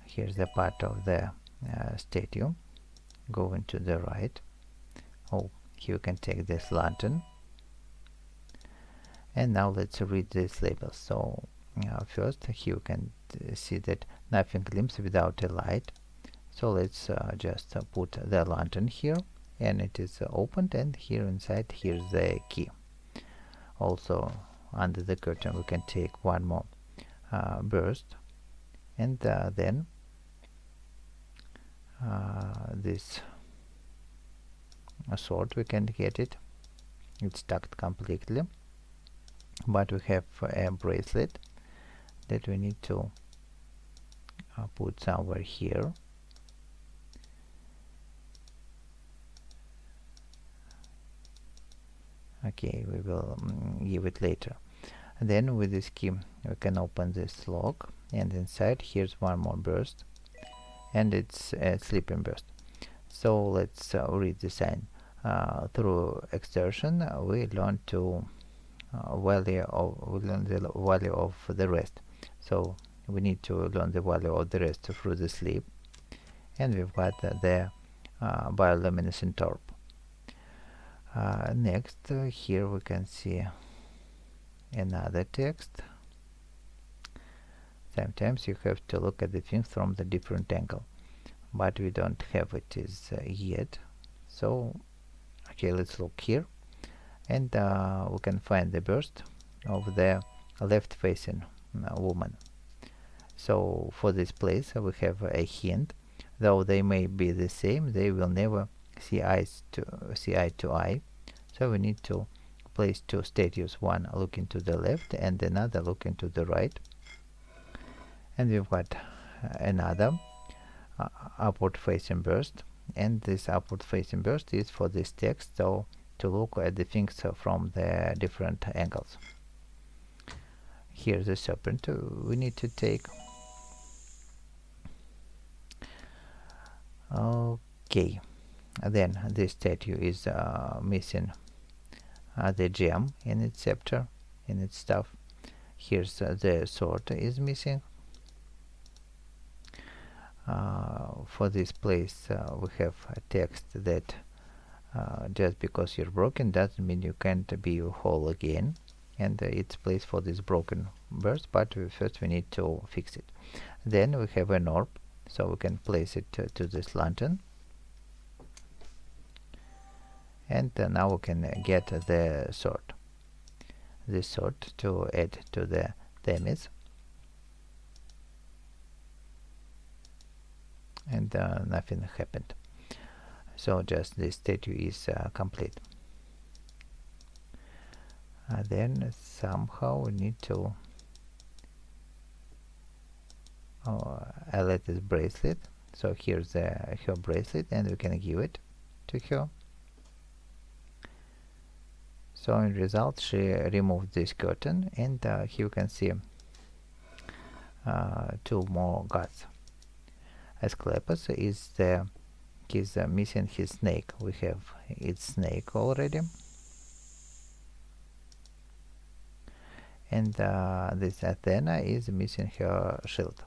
Here's the part of the statue. Go into the right. Oh, here you can take this lantern. And now let's read these labels. So first, here you can see that nothing gleams without a light. So let's just put the lantern here, and it is opened, and here inside, here's the key. Also, under the curtain, we can take one more burst, and then this sword, we can get it. It's tucked completely, but we have a bracelet that we need to put somewhere here. Okay, we will give it later. And then with this key we can open this lock, and inside here's one more burst, and it's a sleeping burst. So let's read the sign. Through exertion we learn to value the value of the rest. So we need to learn the value of the rest through the sleep, and we've got the bioluminescent orb. Next, here we can see another text. Sometimes you have to look at the things from the different angle, but we don't have it yet. So okay, let's look here, and we can find the burst of the left facing woman. So for this place we have a hint. Though they may be the same, they will never see eye to eye. So we need to place two statues, one looking to the left and another looking to the right. And we've got another upward facing burst, and this upward facing burst is for this text, so to look at the things from the different angles. Here's the serpent we need to take. Okay, then this statue is missing the gem in its scepter, in its staff. Here's the sword is missing. For this place we have a text that just because you're broken doesn't mean you can't be whole again, and it's placed for this broken burst, but first we need to fix it. Then we have an orb, so we can place it to this lantern, and now we can get the sword, this sword, to add to the Themis, and nothing happened. So just this statue is complete. Then somehow we need to Atlantis bracelet. So here's her bracelet, and we can give it to her. So in result, she removed this curtain, and here you can see two more gods. Asclepius is he's missing his snake. We have its snake already, and this Athena is missing her shield.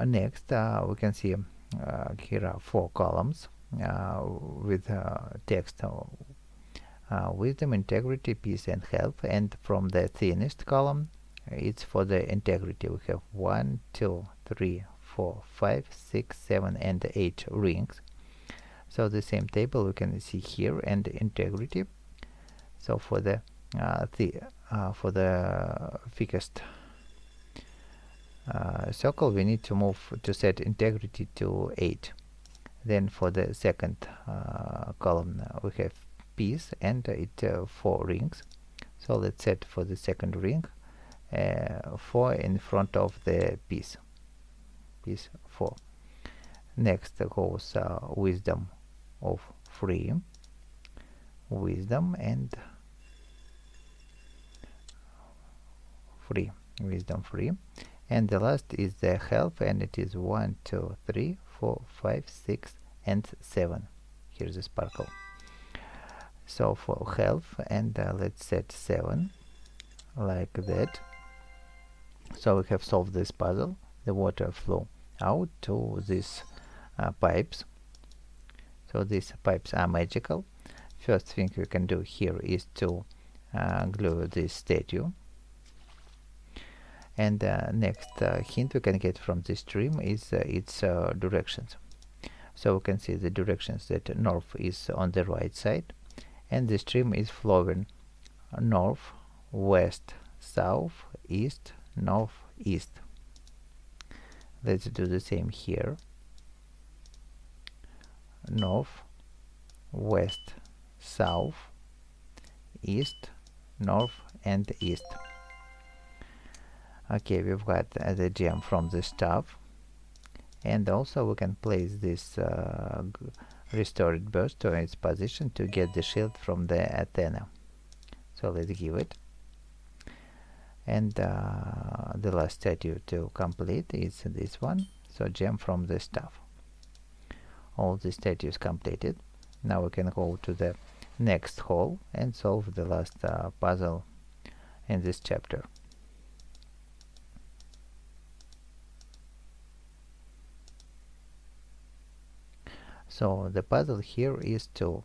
Next, we can see here are 4 columns with text: wisdom, integrity, peace, and health. And from the thinnest column, it's for the integrity. We have 1, 2, 3, 4, 5, 6, 7, and 8 rings. So the same table we can see here, and integrity. So for the thickest circle, we need to move to set integrity to 8. Then for the second column, we have peace, and it 4 rings. So let's set for the second ring 4 in front of the peace. Peace 4. Next goes wisdom of 3. Wisdom and 3. Wisdom 3. And the last is the health, and it is 1, 2, 3, 4, 5, 6, and 7. Here's the sparkle. So for health, and let's set 7 like that. So we have solved this puzzle. The water flow out to these pipes. So these pipes are magical. First thing we can do here is to glue this statue. And next hint we can get from this stream is its directions. So we can see the directions that north is on the right side, and the stream is flowing north, west, south, east, north, east. Let's do the same here. North, west, south, east, north, and east. Okay, we've got the gem from the staff, and also we can place this restored burst to its position to get the shield from the Athena. So let's give it. And the last statue to complete is this one. So gem from the staff. All the statues completed. Now we can go to the next hall and solve the last puzzle in this chapter. So the puzzle here is to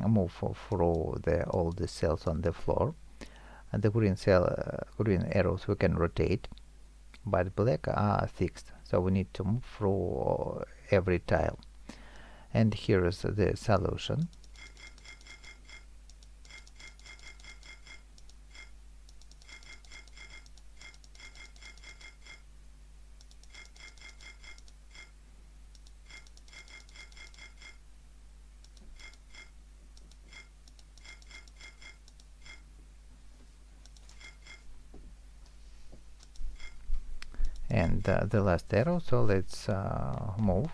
move through all the cells on the floor, and the green arrows we can rotate, but black are fixed. So we need to move through every tile. And here is the solution. And the last arrow, so let's move.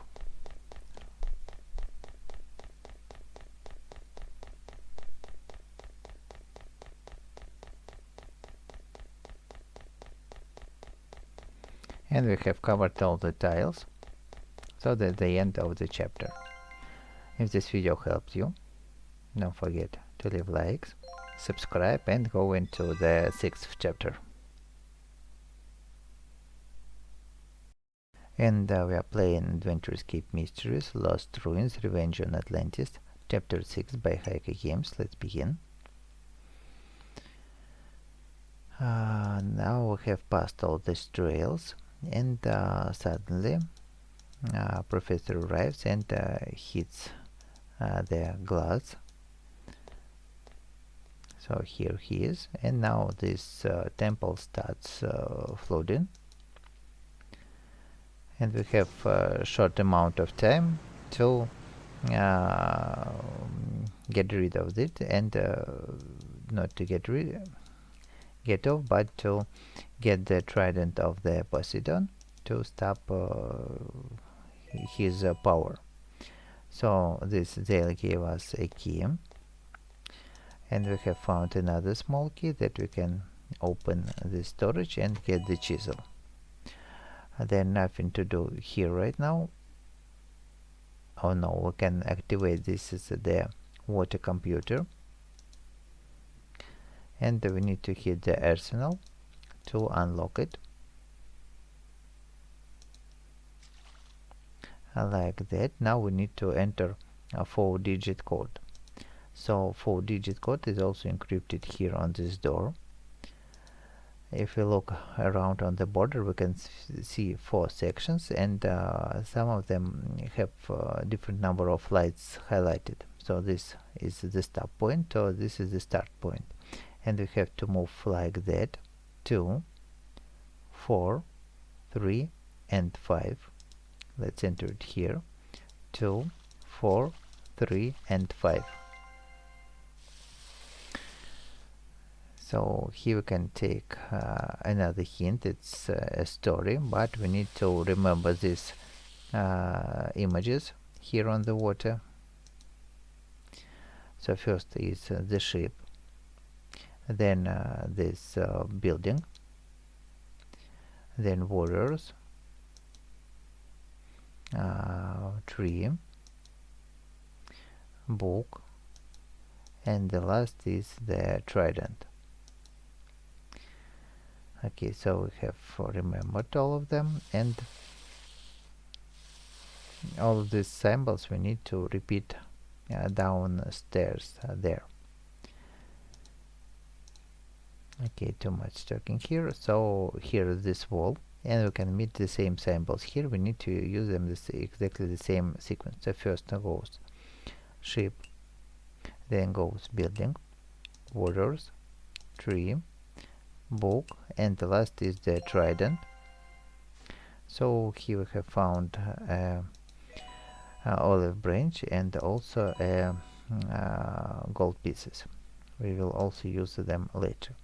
And we have covered all the tiles. So that's the end of the chapter. If this video helped you, don't forget to leave likes, subscribe, and go into the 6th chapter. And we are playing Adventure Escape Mysteries, Lost Ruins, Revenge on Atlantis, Chapter 6 by HaikuGames. Let's begin. Now we have passed all these trails, and suddenly Professor arrives and hits the glass. So here he is, and now this temple starts flooding. And we have a short amount of time to get rid of it, and not to get off, but to get the trident of the Poseidon to stop his power. So they'll give us a key, and we have found another small key that we can open the storage and get the chisel. There's nothing to do here right now. Oh no, we can activate this as the water computer, and we need to hit the arsenal to unlock it, like that. Now we need to enter a 4-digit code. So 4-digit code is also encrypted here on this door. If we look around on the border, we can see 4 sections, and some of them have different number of lights highlighted. So this is the stop point, or this is the start point, and we have to move like that: 2, 4, 3, and 5. Let's enter it here: 2, 4, 3, and 5. So here we can take another hint. It's a story, but we need to remember these images here on the water. So first is the ship, then this building, then warriors, tree, book, and the last is the trident. Okay, so we have remembered all of them, and all of these symbols we need to repeat downstairs there. Okay, too much talking here. So here is this wall, and we can meet the same symbols here. We need to use them exactly the same sequence. So first goes ship, then goes building, warriors, tree, book, and the last is the trident. So here we have found olive branch and also gold pieces. We will also use them later.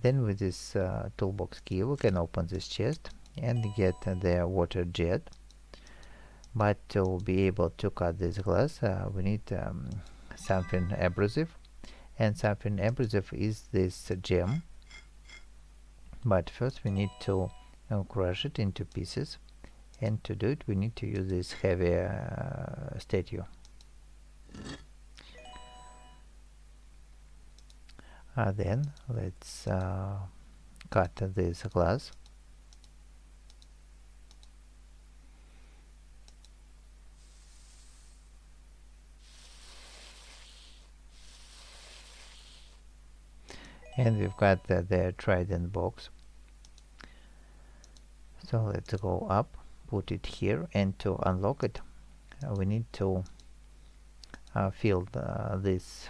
Then with this toolbox key we can open this chest and get the water jet. But to be able to cut this glass we need something abrasive, and something abrasive is this gem. But first we need to crush it into pieces, and to do it we need to use this heavy statue. Then let's cut this glass. And we've got the trident box. So let's go up, put it here, and to unlock it we need to fill this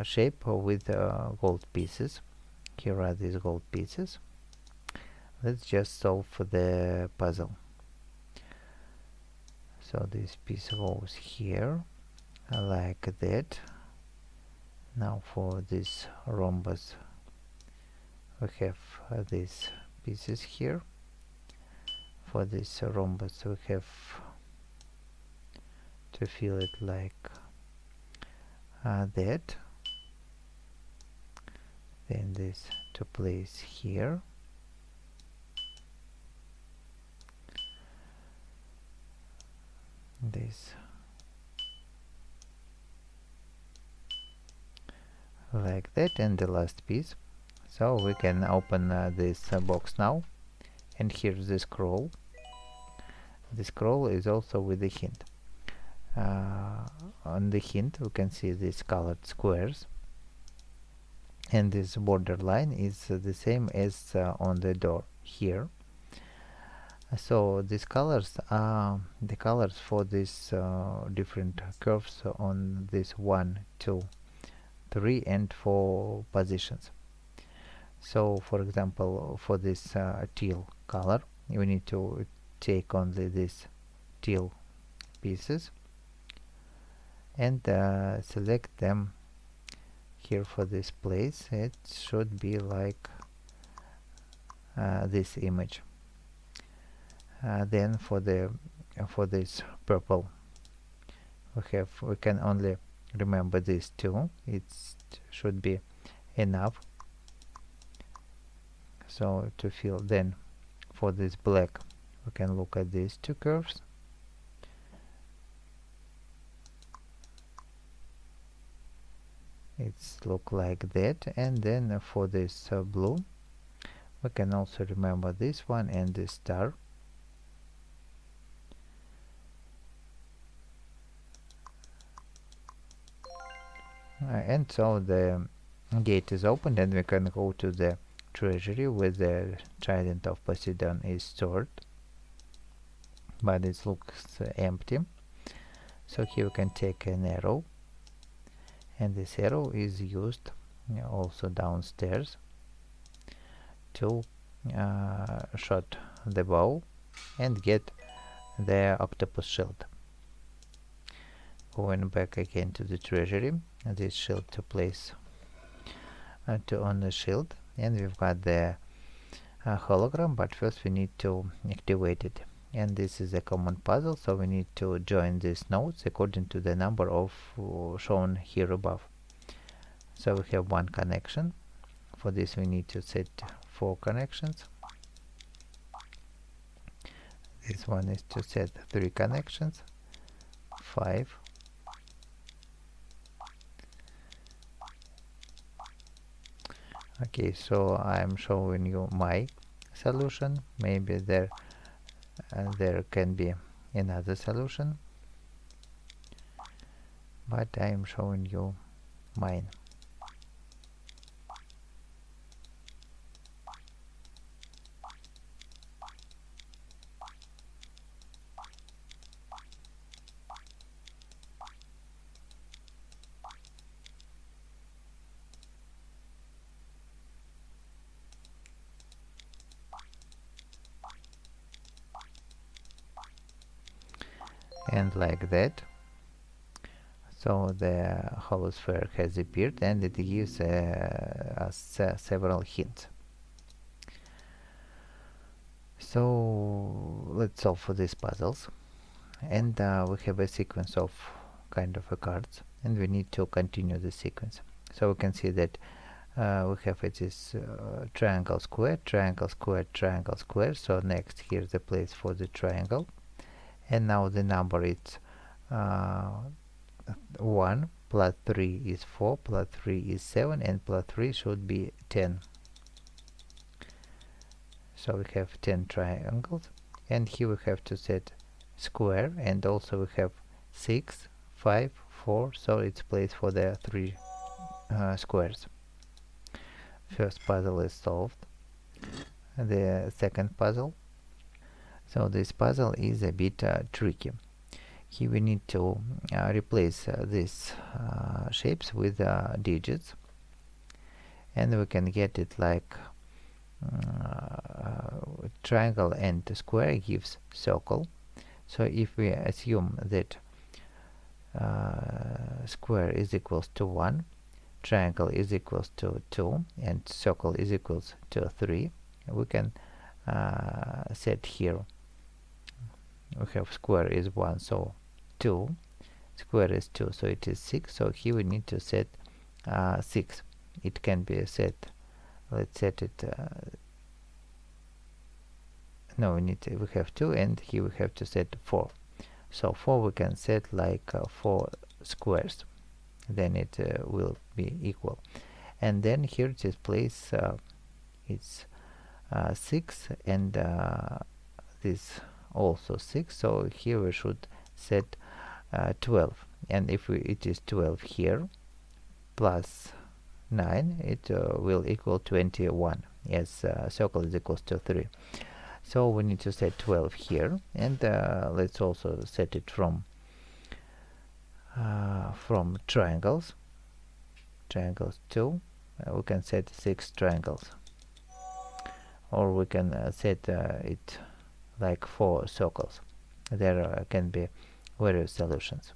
shape with gold pieces. Here are these gold pieces. Let's just solve the puzzle. So this piece goes here like that. Now for this rhombus we have these pieces here. For this rhombus we have to fill it like that. Then this to place here. This like that, and the last piece. So we can open this box now, and here's the scroll. The scroll is also with the hint. On the hint we can see these colored squares, and this border line is the same as on the door here. So these colors are the colors for these different curves on this 1, 2, 3 and 4 positions. So for example, for this teal color we need to take only these teal pieces and select them here for this place. It should be like this image. Then for this purple, we can only remember these two. It should be enough. So to fill, then for this black, we can look at these two curves. It's look like that. And then for this blue, we can also remember this one and this star. And so the gate is opened, and we can go to the treasury where the trident of Poseidon is stored, but it looks empty. So here we can take an arrow, and this arrow is used also downstairs to shot the bow and get the octopus shield. Going back again to the treasury, this shield to place on the shield, and we've got the hologram, but first we need to activate it. And this is a common puzzle, so we need to join these nodes according to the number of shown here above. So we have one connection. For this we need to set 4 connections. This one is to set 3 connections, 5, okay. So I'm showing you my solution. Maybe there can be another solution, but I am showing you mine. And like that. So the hollow sphere has appeared, and it gives us several hints. So let's solve for these puzzles, and we have a sequence of kind of cards, and we need to continue the sequence. So we can see that we have this triangle square, triangle square, triangle square. So next here's the place for the triangle, and now the number is 1 plus 3 is 4 plus 3 is 7, and plus 3 should be 10. So we have 10 triangles, and here we have to set square, and also we have 6, 5, 4, so it's place for the 3 squares. First puzzle is solved. The second puzzle. So this puzzle is a bit tricky. Here we need to replace these shapes with digits, and we can get it like triangle and square gives circle. So if we assume that square is equals to 1, triangle is equals to 2, and circle is equals to 3, we can set here. We have square is 1, so 2, square is 2, so it is 6. So here we need to set 6. It can be set, let's set it, no, we have 2, and here we have to set 4. So 4 we can set like 4 squares, then it will be equal. And then here it is place it's 6, and this also 6, so here we should set 12, and if it is 12 here plus 9, it will equal 21, as circle is equals to 3. So we need to set 12 here, and let's also set it from triangles 2. We can set 6 triangles, or we can set it like 4 circles. There can be various solutions.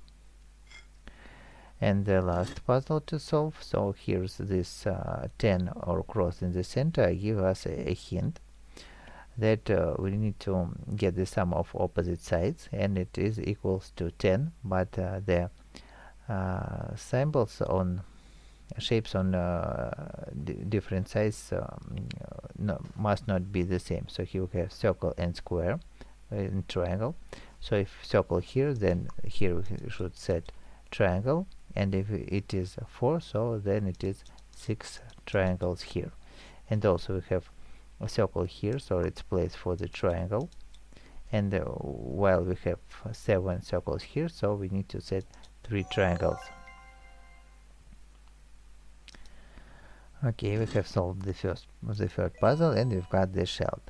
And the last puzzle to solve, so here's this 10 or cross in the center, give us a hint that we need to get the sum of opposite sides, and it is equals to 10, but the symbols on shapes on different sides must not be the same. So here we have circle and square and triangle. So if circle here, then here we should set triangle, and if it is 4, so then it is 6 triangles here. And also we have a circle here, so it's place for the triangle, and while we have 7 circles here, so we need to set 3 triangles. Okay, we have solved the third puzzle, and we've got the shell.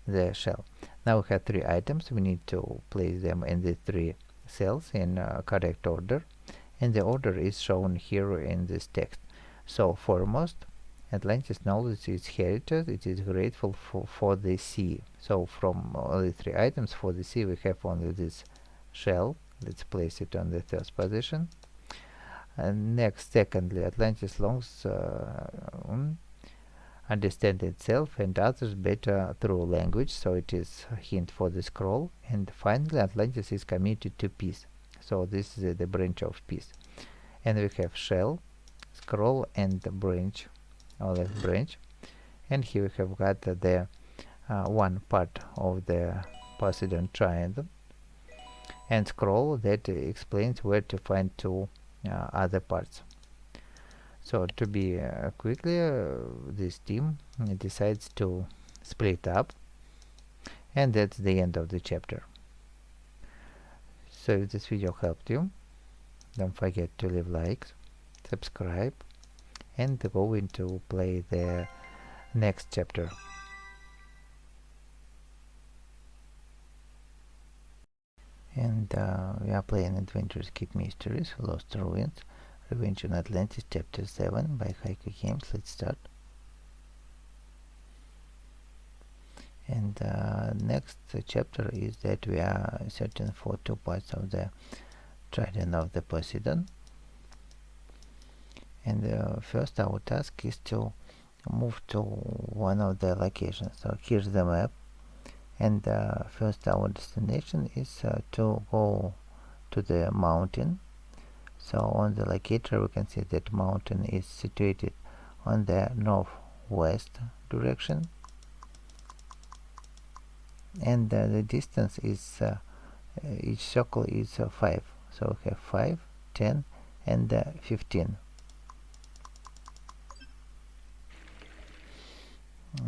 Now we have 3 items. We need to place them in the 3 cells in correct order, and the order is shown here in this text. So foremost, Atlantis knows its heritage. It is grateful for the sea. So from all the 3 items for the sea, we have only this shell. Let's place it on the 3rd position. And next, secondly, Atlantis longs understand itself and others better through language, so it is a hint for the scroll. And finally, Atlantis is committed to peace, so this is the branch of peace. And we have shell, scroll, and branch, olive branch. And here we have got the one part of the Poseidon triangle, and scroll that explains where to find 2 other parts. So to be quickly, this team decides to split up, and that's the end of the chapter. So if this video helped you, don't forget to leave likes, subscribe, and go into play the next chapter. And we are playing Adventures Keep Mysteries, Lost Ruins, Revenge on Atlantis, Chapter 7 by HaikuGames. Let's start. And next chapter is that we are searching for 2 parts of the Trident of the Poseidon. And first our task is to move to one of the locations. So here's the map. And first our destination is to go to the mountain. So on the locator we can see that mountain is situated on the northwest direction, and the distance is each circle is 5. So we have 5, 10, and 15.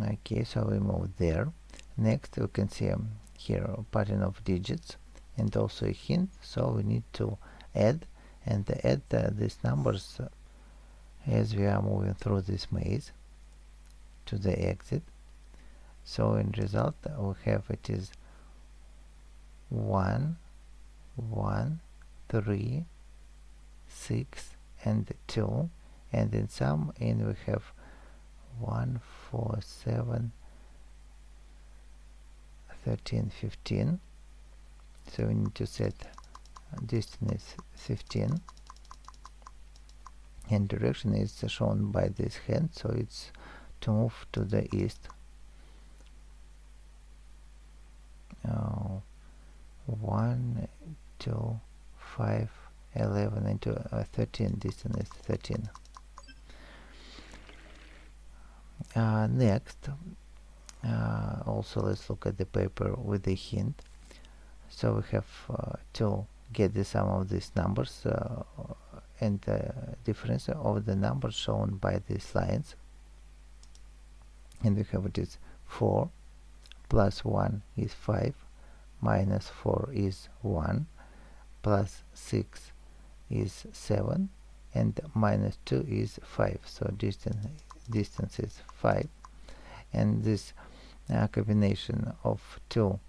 Okay, so we move there. Next we can see here a pattern of digits and also a hint, so we need to add these numbers as we are moving through this maze to the exit. So in result we have it is 1, 1, 3, 6, and 2, and in sum in we have 1, 4, 7, 13, 15. So we need to set distance 15, and direction is shown by this hand, so it's to move to the east. 1, 2, 5, 11, and 13. Distance is 13. Next, also let's look at the paper with the hint. So we have to get the sum of these numbers and the difference of the numbers shown by these lines. And we have it is 4 plus 1 is 5, minus 4 is 1, plus 6 is 7, and minus 2 is 5. So distance is 5, and this combination of two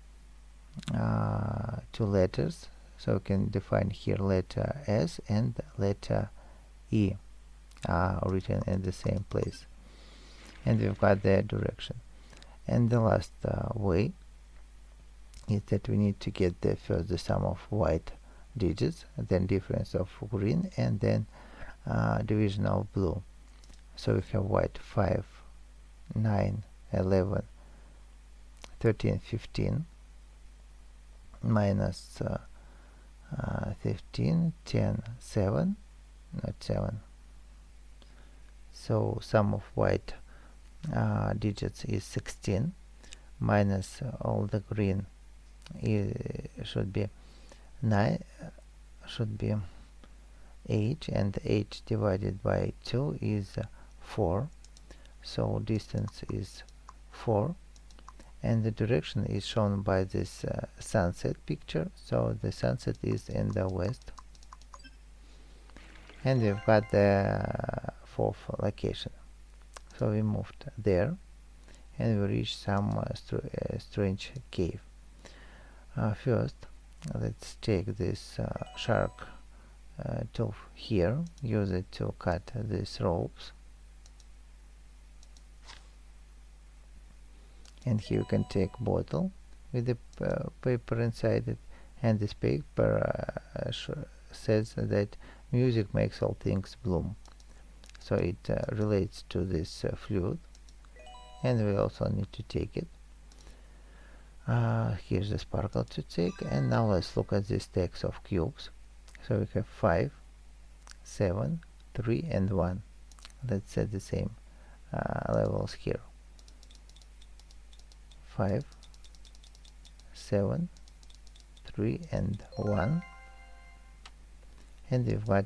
letters, so we can define here letter S and letter E are written in the same place, and we've got their direction. And the last way is that we need to get first the sum of white digits, then difference of green, and then division of blue. So we have white 5, 9, 11, 13, 15, minus 15, 10, 7, not 7. So sum of white digits is 16, minus all the green should be 9, should be 8, and 8 divided by 2 is 4. So distance is 4, and the direction is shown by this sunset picture. So the sunset is in the west, and we've got the fourth location. So we moved there, and we reached some strange cave. First, let's take this shark tooth here, use it to cut these ropes. And here you can take bottle with the paper inside it, and this paper says that music makes all things bloom. So it relates to this fluid, and we also need to take it. Here's the sparkle to take, and now let's look at the stacks of cubes. So we have 5, 7, 3, and 1. Let's set the same levels here. 5, 7, 3, and 1. And we've got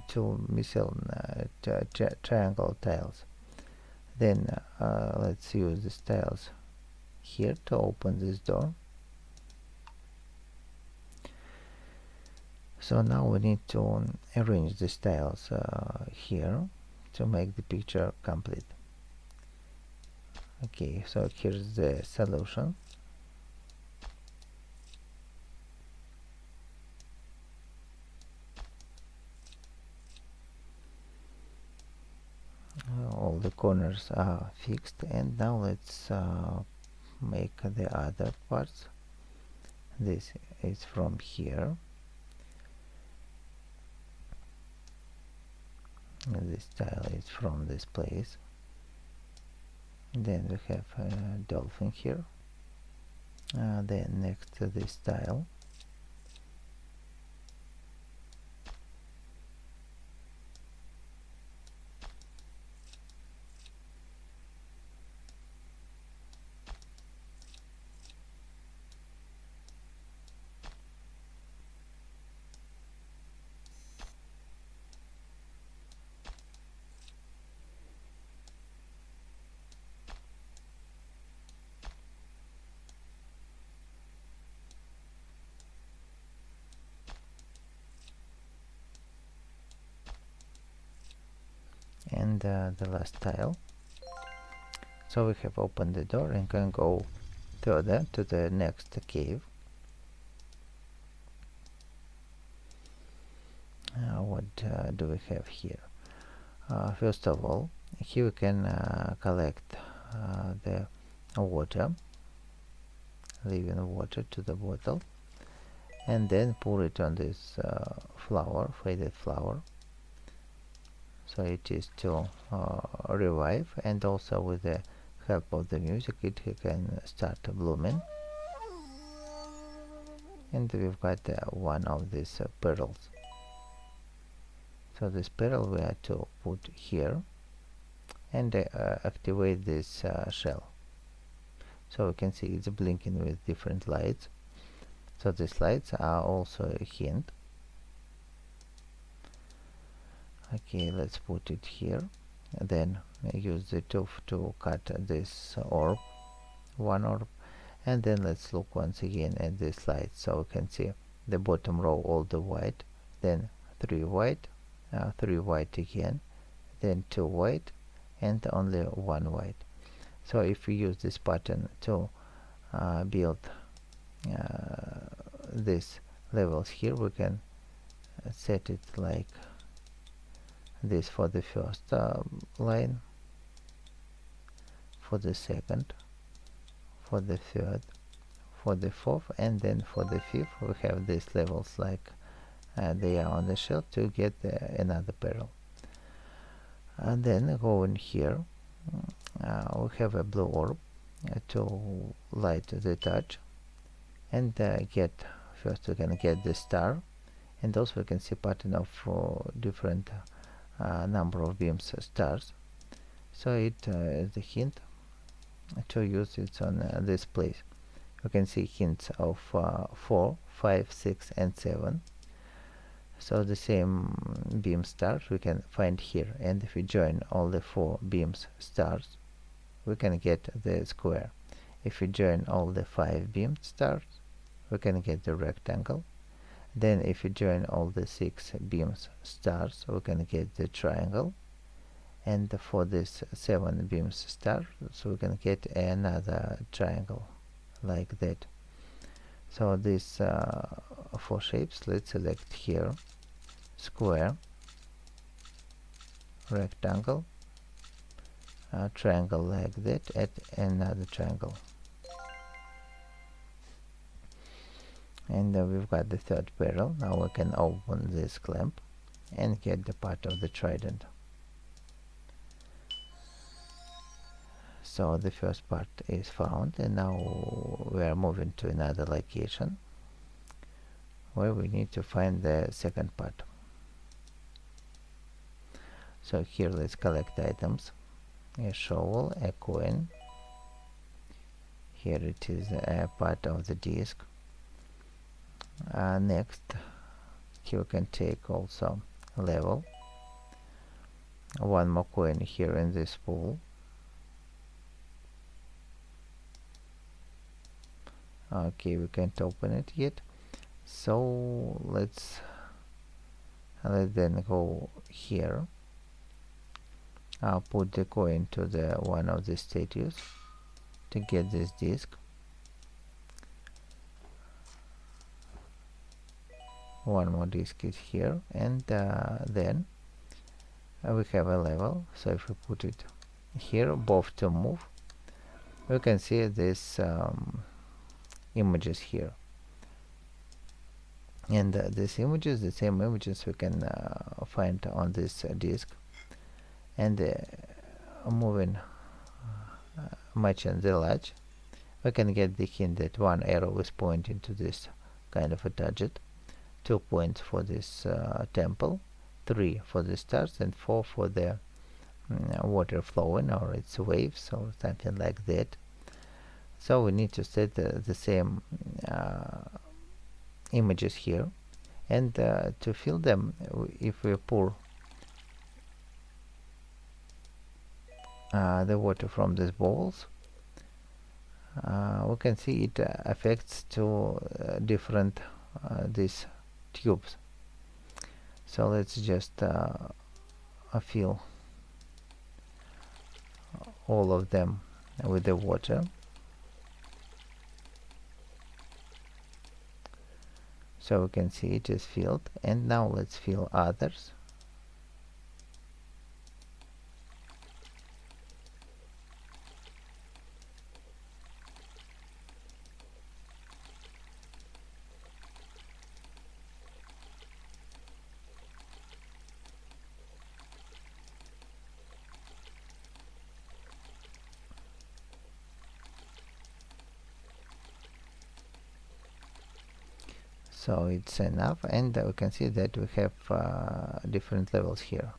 two missile triangle tiles. Then let's use these tiles here to open this door. So now we need to arrange these tiles here to make the picture complete. Okay, so here's the solution. All the corners are fixed, and now let's make the other parts. This is from here, and this tile is from this place. Then we have a dolphin here, then next to this tile. And the last tile. So we have opened the door and can go further to the next cave. What do we have here? First of all, here we can collect the water, leaving water to the bottle, and then pour it on this flower, faded flower. So it is to revive, and also with the help of the music it can start blooming. And we've got one of these pearls. So this pearl we have to put here and activate this shell. So we can see it's blinking with different lights. So these lights are also a hint. Okay, let's put it here. Then use the tooth to cut this orb, one orb, and then let's look once again at this light. So we can see the bottom row all the white, then 3 white, 3 white again, then 2 white, and only 1 white. So if we use this pattern to build these levels here, we can set it like this for the first line, for the second, for the third, for the fourth, and then for the fifth we have these levels like they are on the shelf to get another pearl. And then go in here. We have a blue orb to light the touch, and first we can get the star, and also we can see pattern of different number of beams stars. So it is the hint to use it on this place. You can see hints of 4, 5, 6 and 7. So the same beam stars we can find here, and if we join all the 4 beams stars, we can get the square. If we join all the 5 beam stars, we can get the rectangle. Then if we join all the 6 beams stars, we can get the triangle. And for this 7 beams star, so we can get another triangle like that. So these 4 shapes, let's select here: square, rectangle, triangle like that, and another triangle. And we've got the third barrel. Now we can open this clamp and get the part of the trident. So the first part is found, and now we are moving to another location where we need to find the second part. So here let's collect items: a shovel, a coin. Here it is a part of the disc. Next, here we can take also level. One more coin here in this pool. Okay, we can't open it yet, so let's then go here. I'll put the coin to the one of the statues to get this disc. One more disc is here, and then we have a level. So if we put it here, both to move, we can see this images here, and these images, the same images we can find on this disc, and moving much in the large, we can get the hint that one arrow is pointing to this kind of a target, 2 points for this temple, 3 for the stars, and 4 for the water flowing, or its waves, or something like that. So we need to set the same images here, and to fill them, if we pour the water from these bowls, we can see it affects to different these tubes. So let's just fill all of them with the water. So we can see it is filled, and now let's fill others. So it's enough, and we can see that we have different levels here.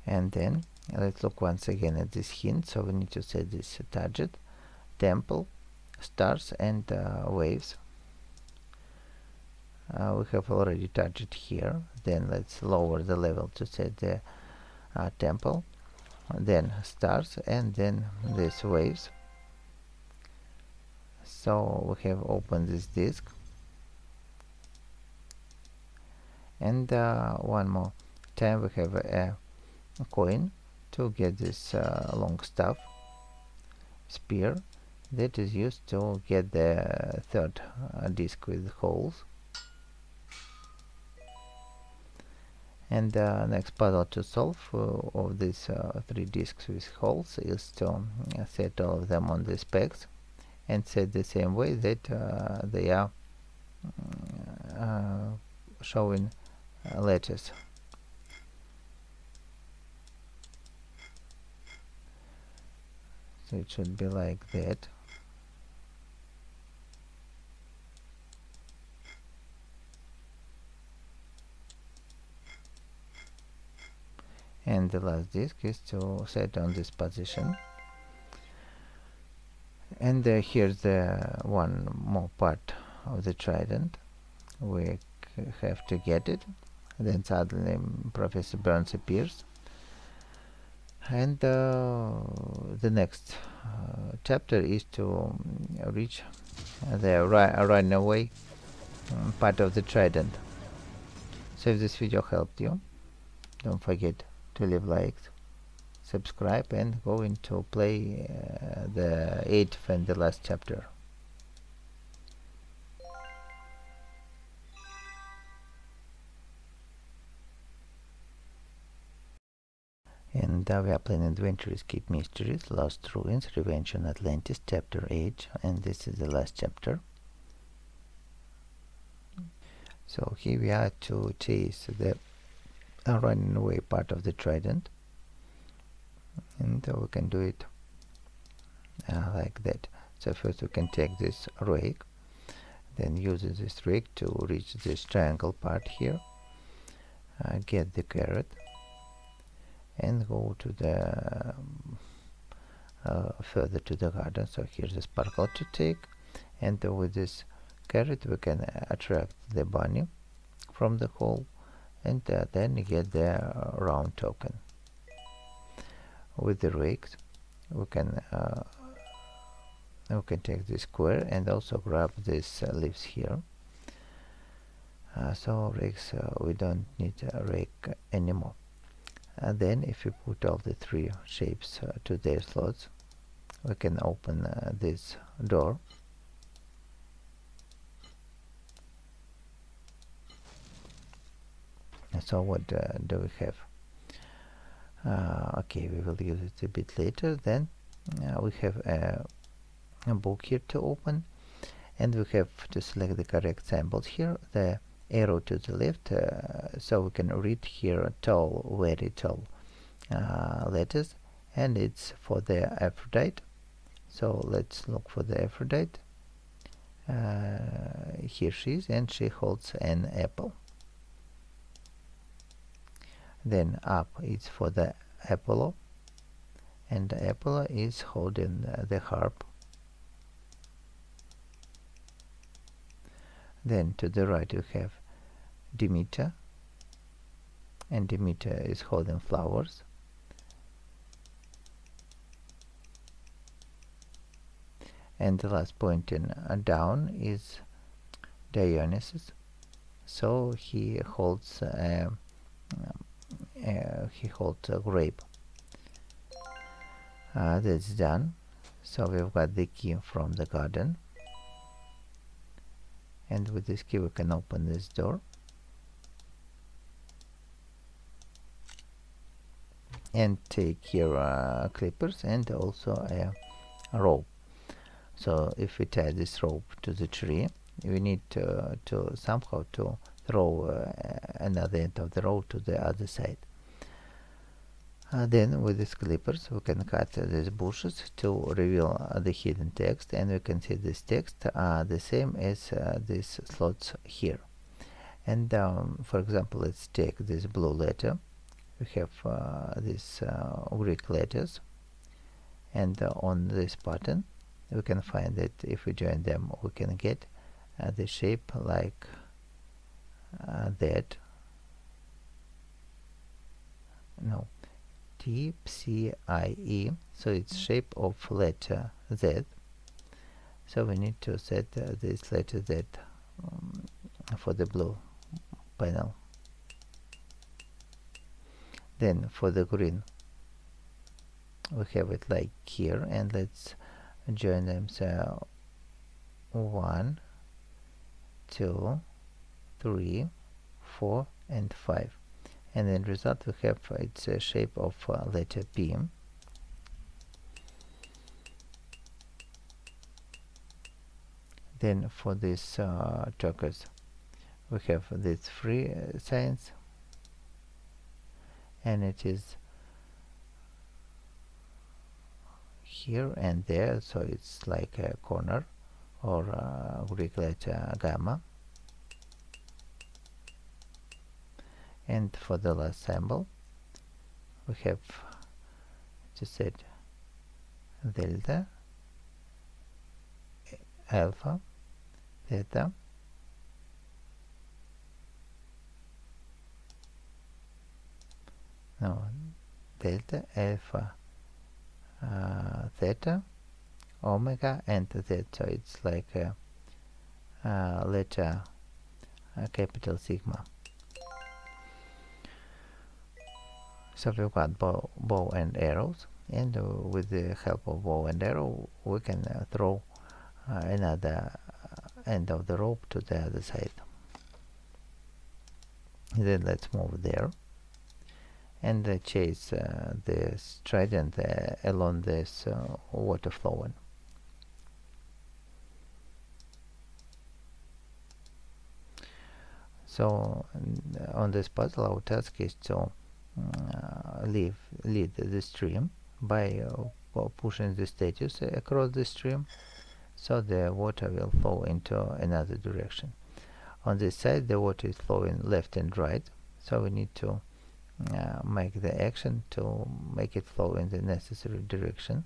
And then let's look once again at this hint. So we need to set this target: temple, stars, and waves. We have already target here. Then let's lower the level to set the temple, then stars, and then these waves. So we have opened this disk, and one more time we have a coin to get this long staff spear that is used to get the third disc with holes. And next puzzle to solve of these 3 discs with holes is to set all of them on the specs, and set the same way that they are showing letters. So it should be like that. And the last disk is to set on this position. And here's the one more part of the trident. We have to get it. Then suddenly Professor Burns appears. And the next chapter is to reach the runaway part of the trident. So if this video helped you, don't forget to leave likes, subscribe, and go into play the 8th and the last chapter. And we are playing Adventure Escape Mysteries, Lost Ruins, Revenge on Atlantis, Chapter 8, and this is the last chapter. So here we are to chase the running away part of the trident, and we can do it like that. So first we can take this rake, then use this rake to reach this triangle part here, get the carrot, and go to the further to the garden. So here's the sparkle to take, and with this carrot we can attract the bunny from the hole, and then get the round token. With the rakes we can take this square and also grab these leaves here. So rakes, we don't need a rake anymore. And then if we put all the three shapes to their slots, we can open this door. So what do we have? Okay, we will use it a bit later. Then we have a book here to open, and we have to select the correct symbols here. The arrow to the left, so we can read here tall, very tall letters, and it's for the Aphrodite. So let's look for the Aphrodite. Here she is, and she holds an apple. Then up is for the Apollo, and the Apollo is holding the harp. Then to the right you have Demeter, and Demeter is holding flowers. And the last pointing down is Dionysus, so he holds a grape. That's done. So we've got the key from the garden, and with this key we can open this door, and take here clippers and also a rope. So if we tie this rope to the tree, we need to somehow to throw another end of the rope to the other side. Then with these clippers we can cut these bushes to reveal the hidden text, and we can see this text the same as these slots here. And for example, let's take this blue letter. We have these Greek letters, and on this pattern we can find that if we join them we can get the shape like that. No, TPCIE, so it's shape of letter Z. So we need to set this letter Z for the blue panel. Then for the green we have it like here, and let's join them. So 1, 2, 3, 4, and 5, and then result we have its shape of letter P. Then for this turquoise we have these three signs, and it is here and there, so it's like a corner, or Greek letter gamma. And for the last symbol we have to set delta, alpha, theta, no, delta, alpha, theta, omega, and z. So it's like a letter capital sigma. So we've got bow and arrows, and with the help of bow and arrow we can throw another end of the rope to the other side. Then let's move there and chase this trident along this water flowing. So on this puzzle our task is to lead the stream by pushing the statues across the stream, so the water will flow into another direction. On this side the water is flowing left and right, so we need to make the action to make it flow in the necessary direction.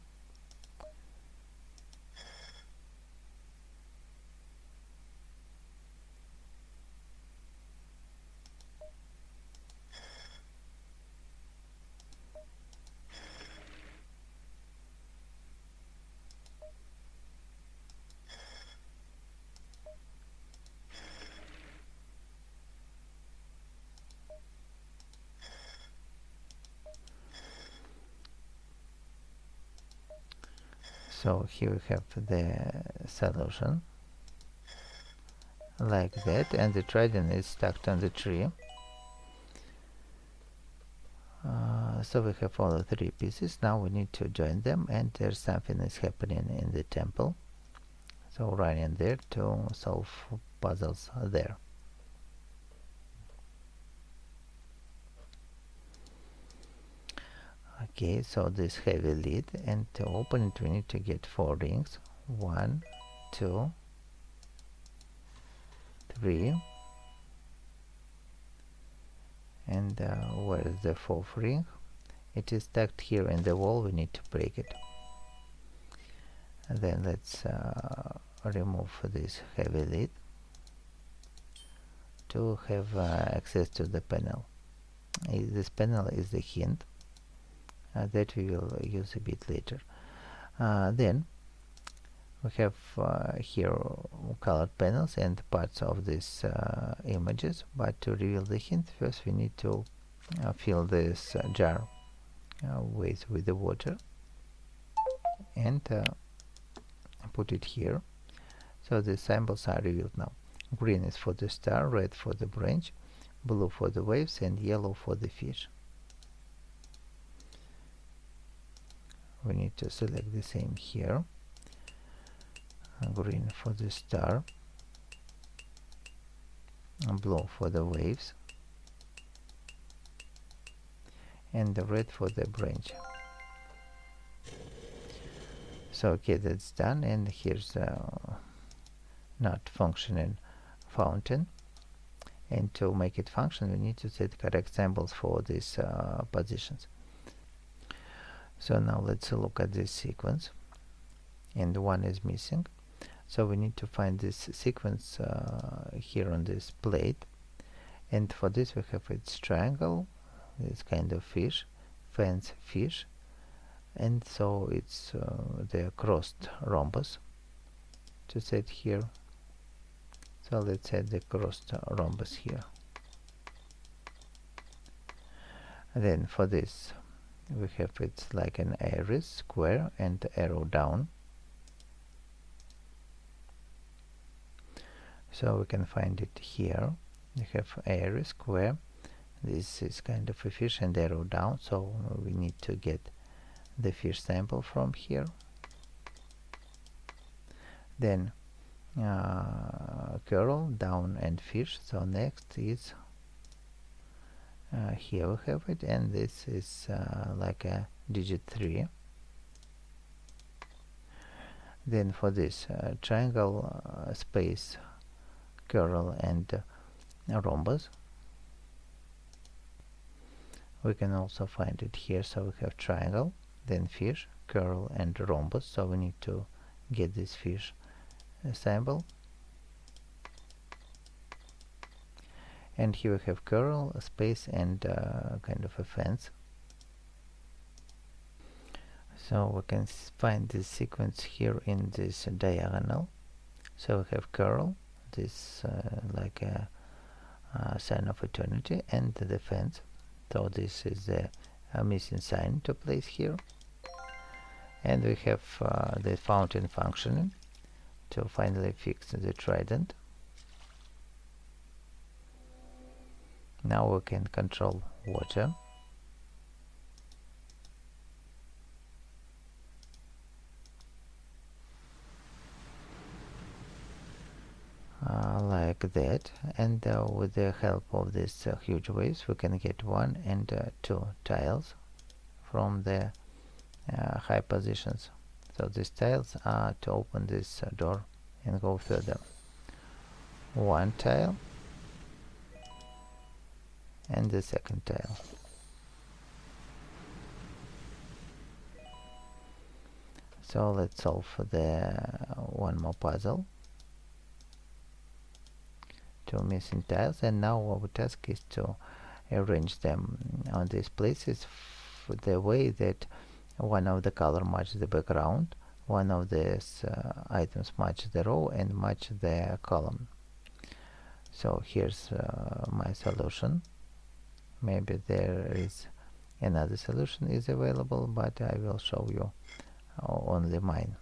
So here we have the solution like that, and the trident is stuck on the tree. So we have all the three pieces. Now we need to join them, and there's something is happening in the temple, so run in there to solve puzzles there. Okay, so this heavy lid, and to open it we need to get 4 rings. 1, 2, 3, and where is the 4th ring? It is stuck here in the wall, we need to break it. And then let's remove this heavy lid to have access to the panel. This panel is the hint that we will use a bit later. Then we have here colored panels and parts of these images, but to reveal the hint first we need to fill this jar with the water and put it here. So the symbols are revealed now. Green is for the star, red for the branch, blue for the waves, and yellow for the fish. We need to select the same here. Green for the star, blue for the waves, and the red for the branch. So okay, that's done, and here's not functioning fountain, and to make it function we need to set correct symbols for these positions. So now let's look at this sequence, and one is missing, so we need to find this sequence here on this plate, and for this we have its triangle, this kind of fish, fence fish, and so it's the crossed rhombus to set here. So let's set the crossed rhombus here. And then for this we have it's like an iris, square, and arrow down. So we can find it here. We have iris, square, this is kind of a fish, and arrow down, so we need to get the fish sample from here. Then curl, down, and fish. So next is here we have it, and this is like a digit 3. Then for this triangle, space, curl, and rhombus, we can also find it here. So we have triangle, then fish, curl, and rhombus. So we need to get this fish symbol. And here we have curl, space, and kind of a fence. So we can find this sequence here in this diagonal. So we have curl, this like a sign of eternity, and the fence. So this is the missing sign to place here. And we have the fountain functioning to finally fix the trident. Now we can control water. Like that, and with the help of these huge waves we can get 1 and 2 tiles from the high positions. So these tiles are to open this door and go further. 1 tile and the second tile. So let's solve the one more puzzle. 2 missing tiles, and now our task is to arrange them on these places the way that one of the color matches the background, one of these items match the row, and match the column. So here's my solution. Maybe there is another solution is available, but I will show you only mine.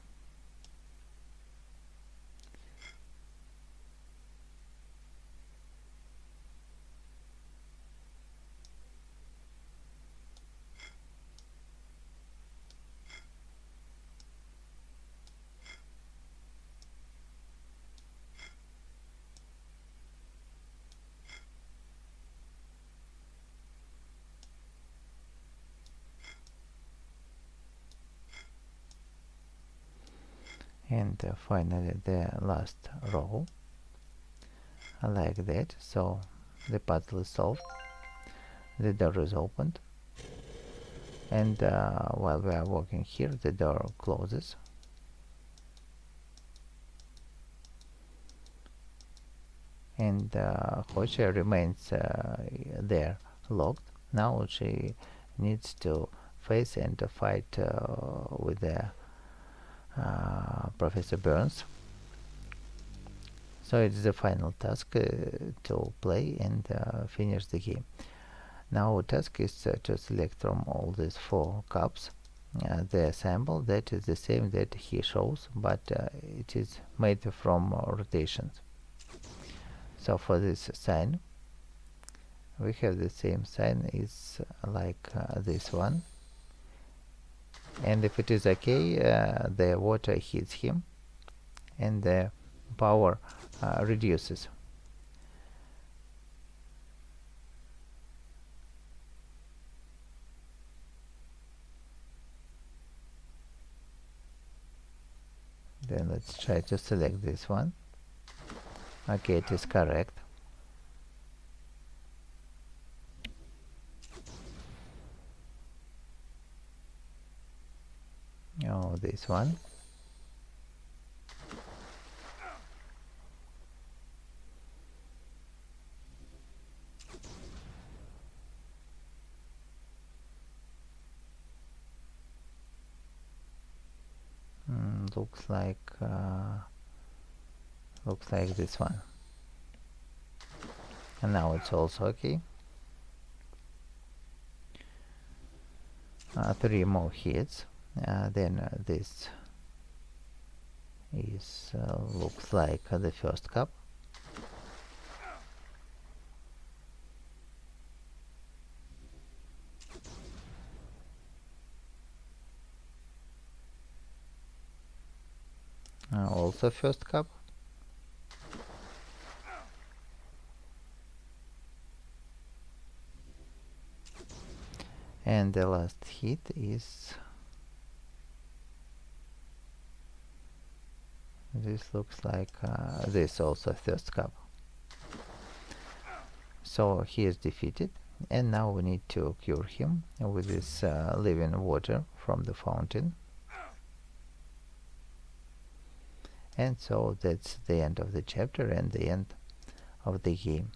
And finally the last row, like that. So the puzzle is solved, the door is opened, and while we are working here the door closes. And Hoche remains there locked. Now she needs to face and fight with the Professor Burns. So it's the final task to play and finish the game. Now our task is to select from all these 4 cups the symbol that is the same that he shows, but it is made from rotations. So for this sign we have the same sign is like this one, and if it is okay, the water hits him and the power reduces. Then let's try to select this one. Okay, it is correct. Oh, this one. Looks like this one. And now it's also okay. 3 more hits. Then this is looks like the first cup. Also first cup. And the last hit is This looks like this also thirst cup. So he is defeated, and now we need to cure him with this living water from the fountain. And so that's the end of the chapter and the end of the game.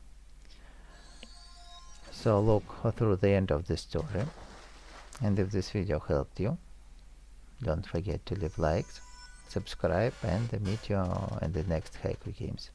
So look through the end of the story, and if this video helped you, don't forget to leave likes, subscribe, and meet you in the next Haiku Games.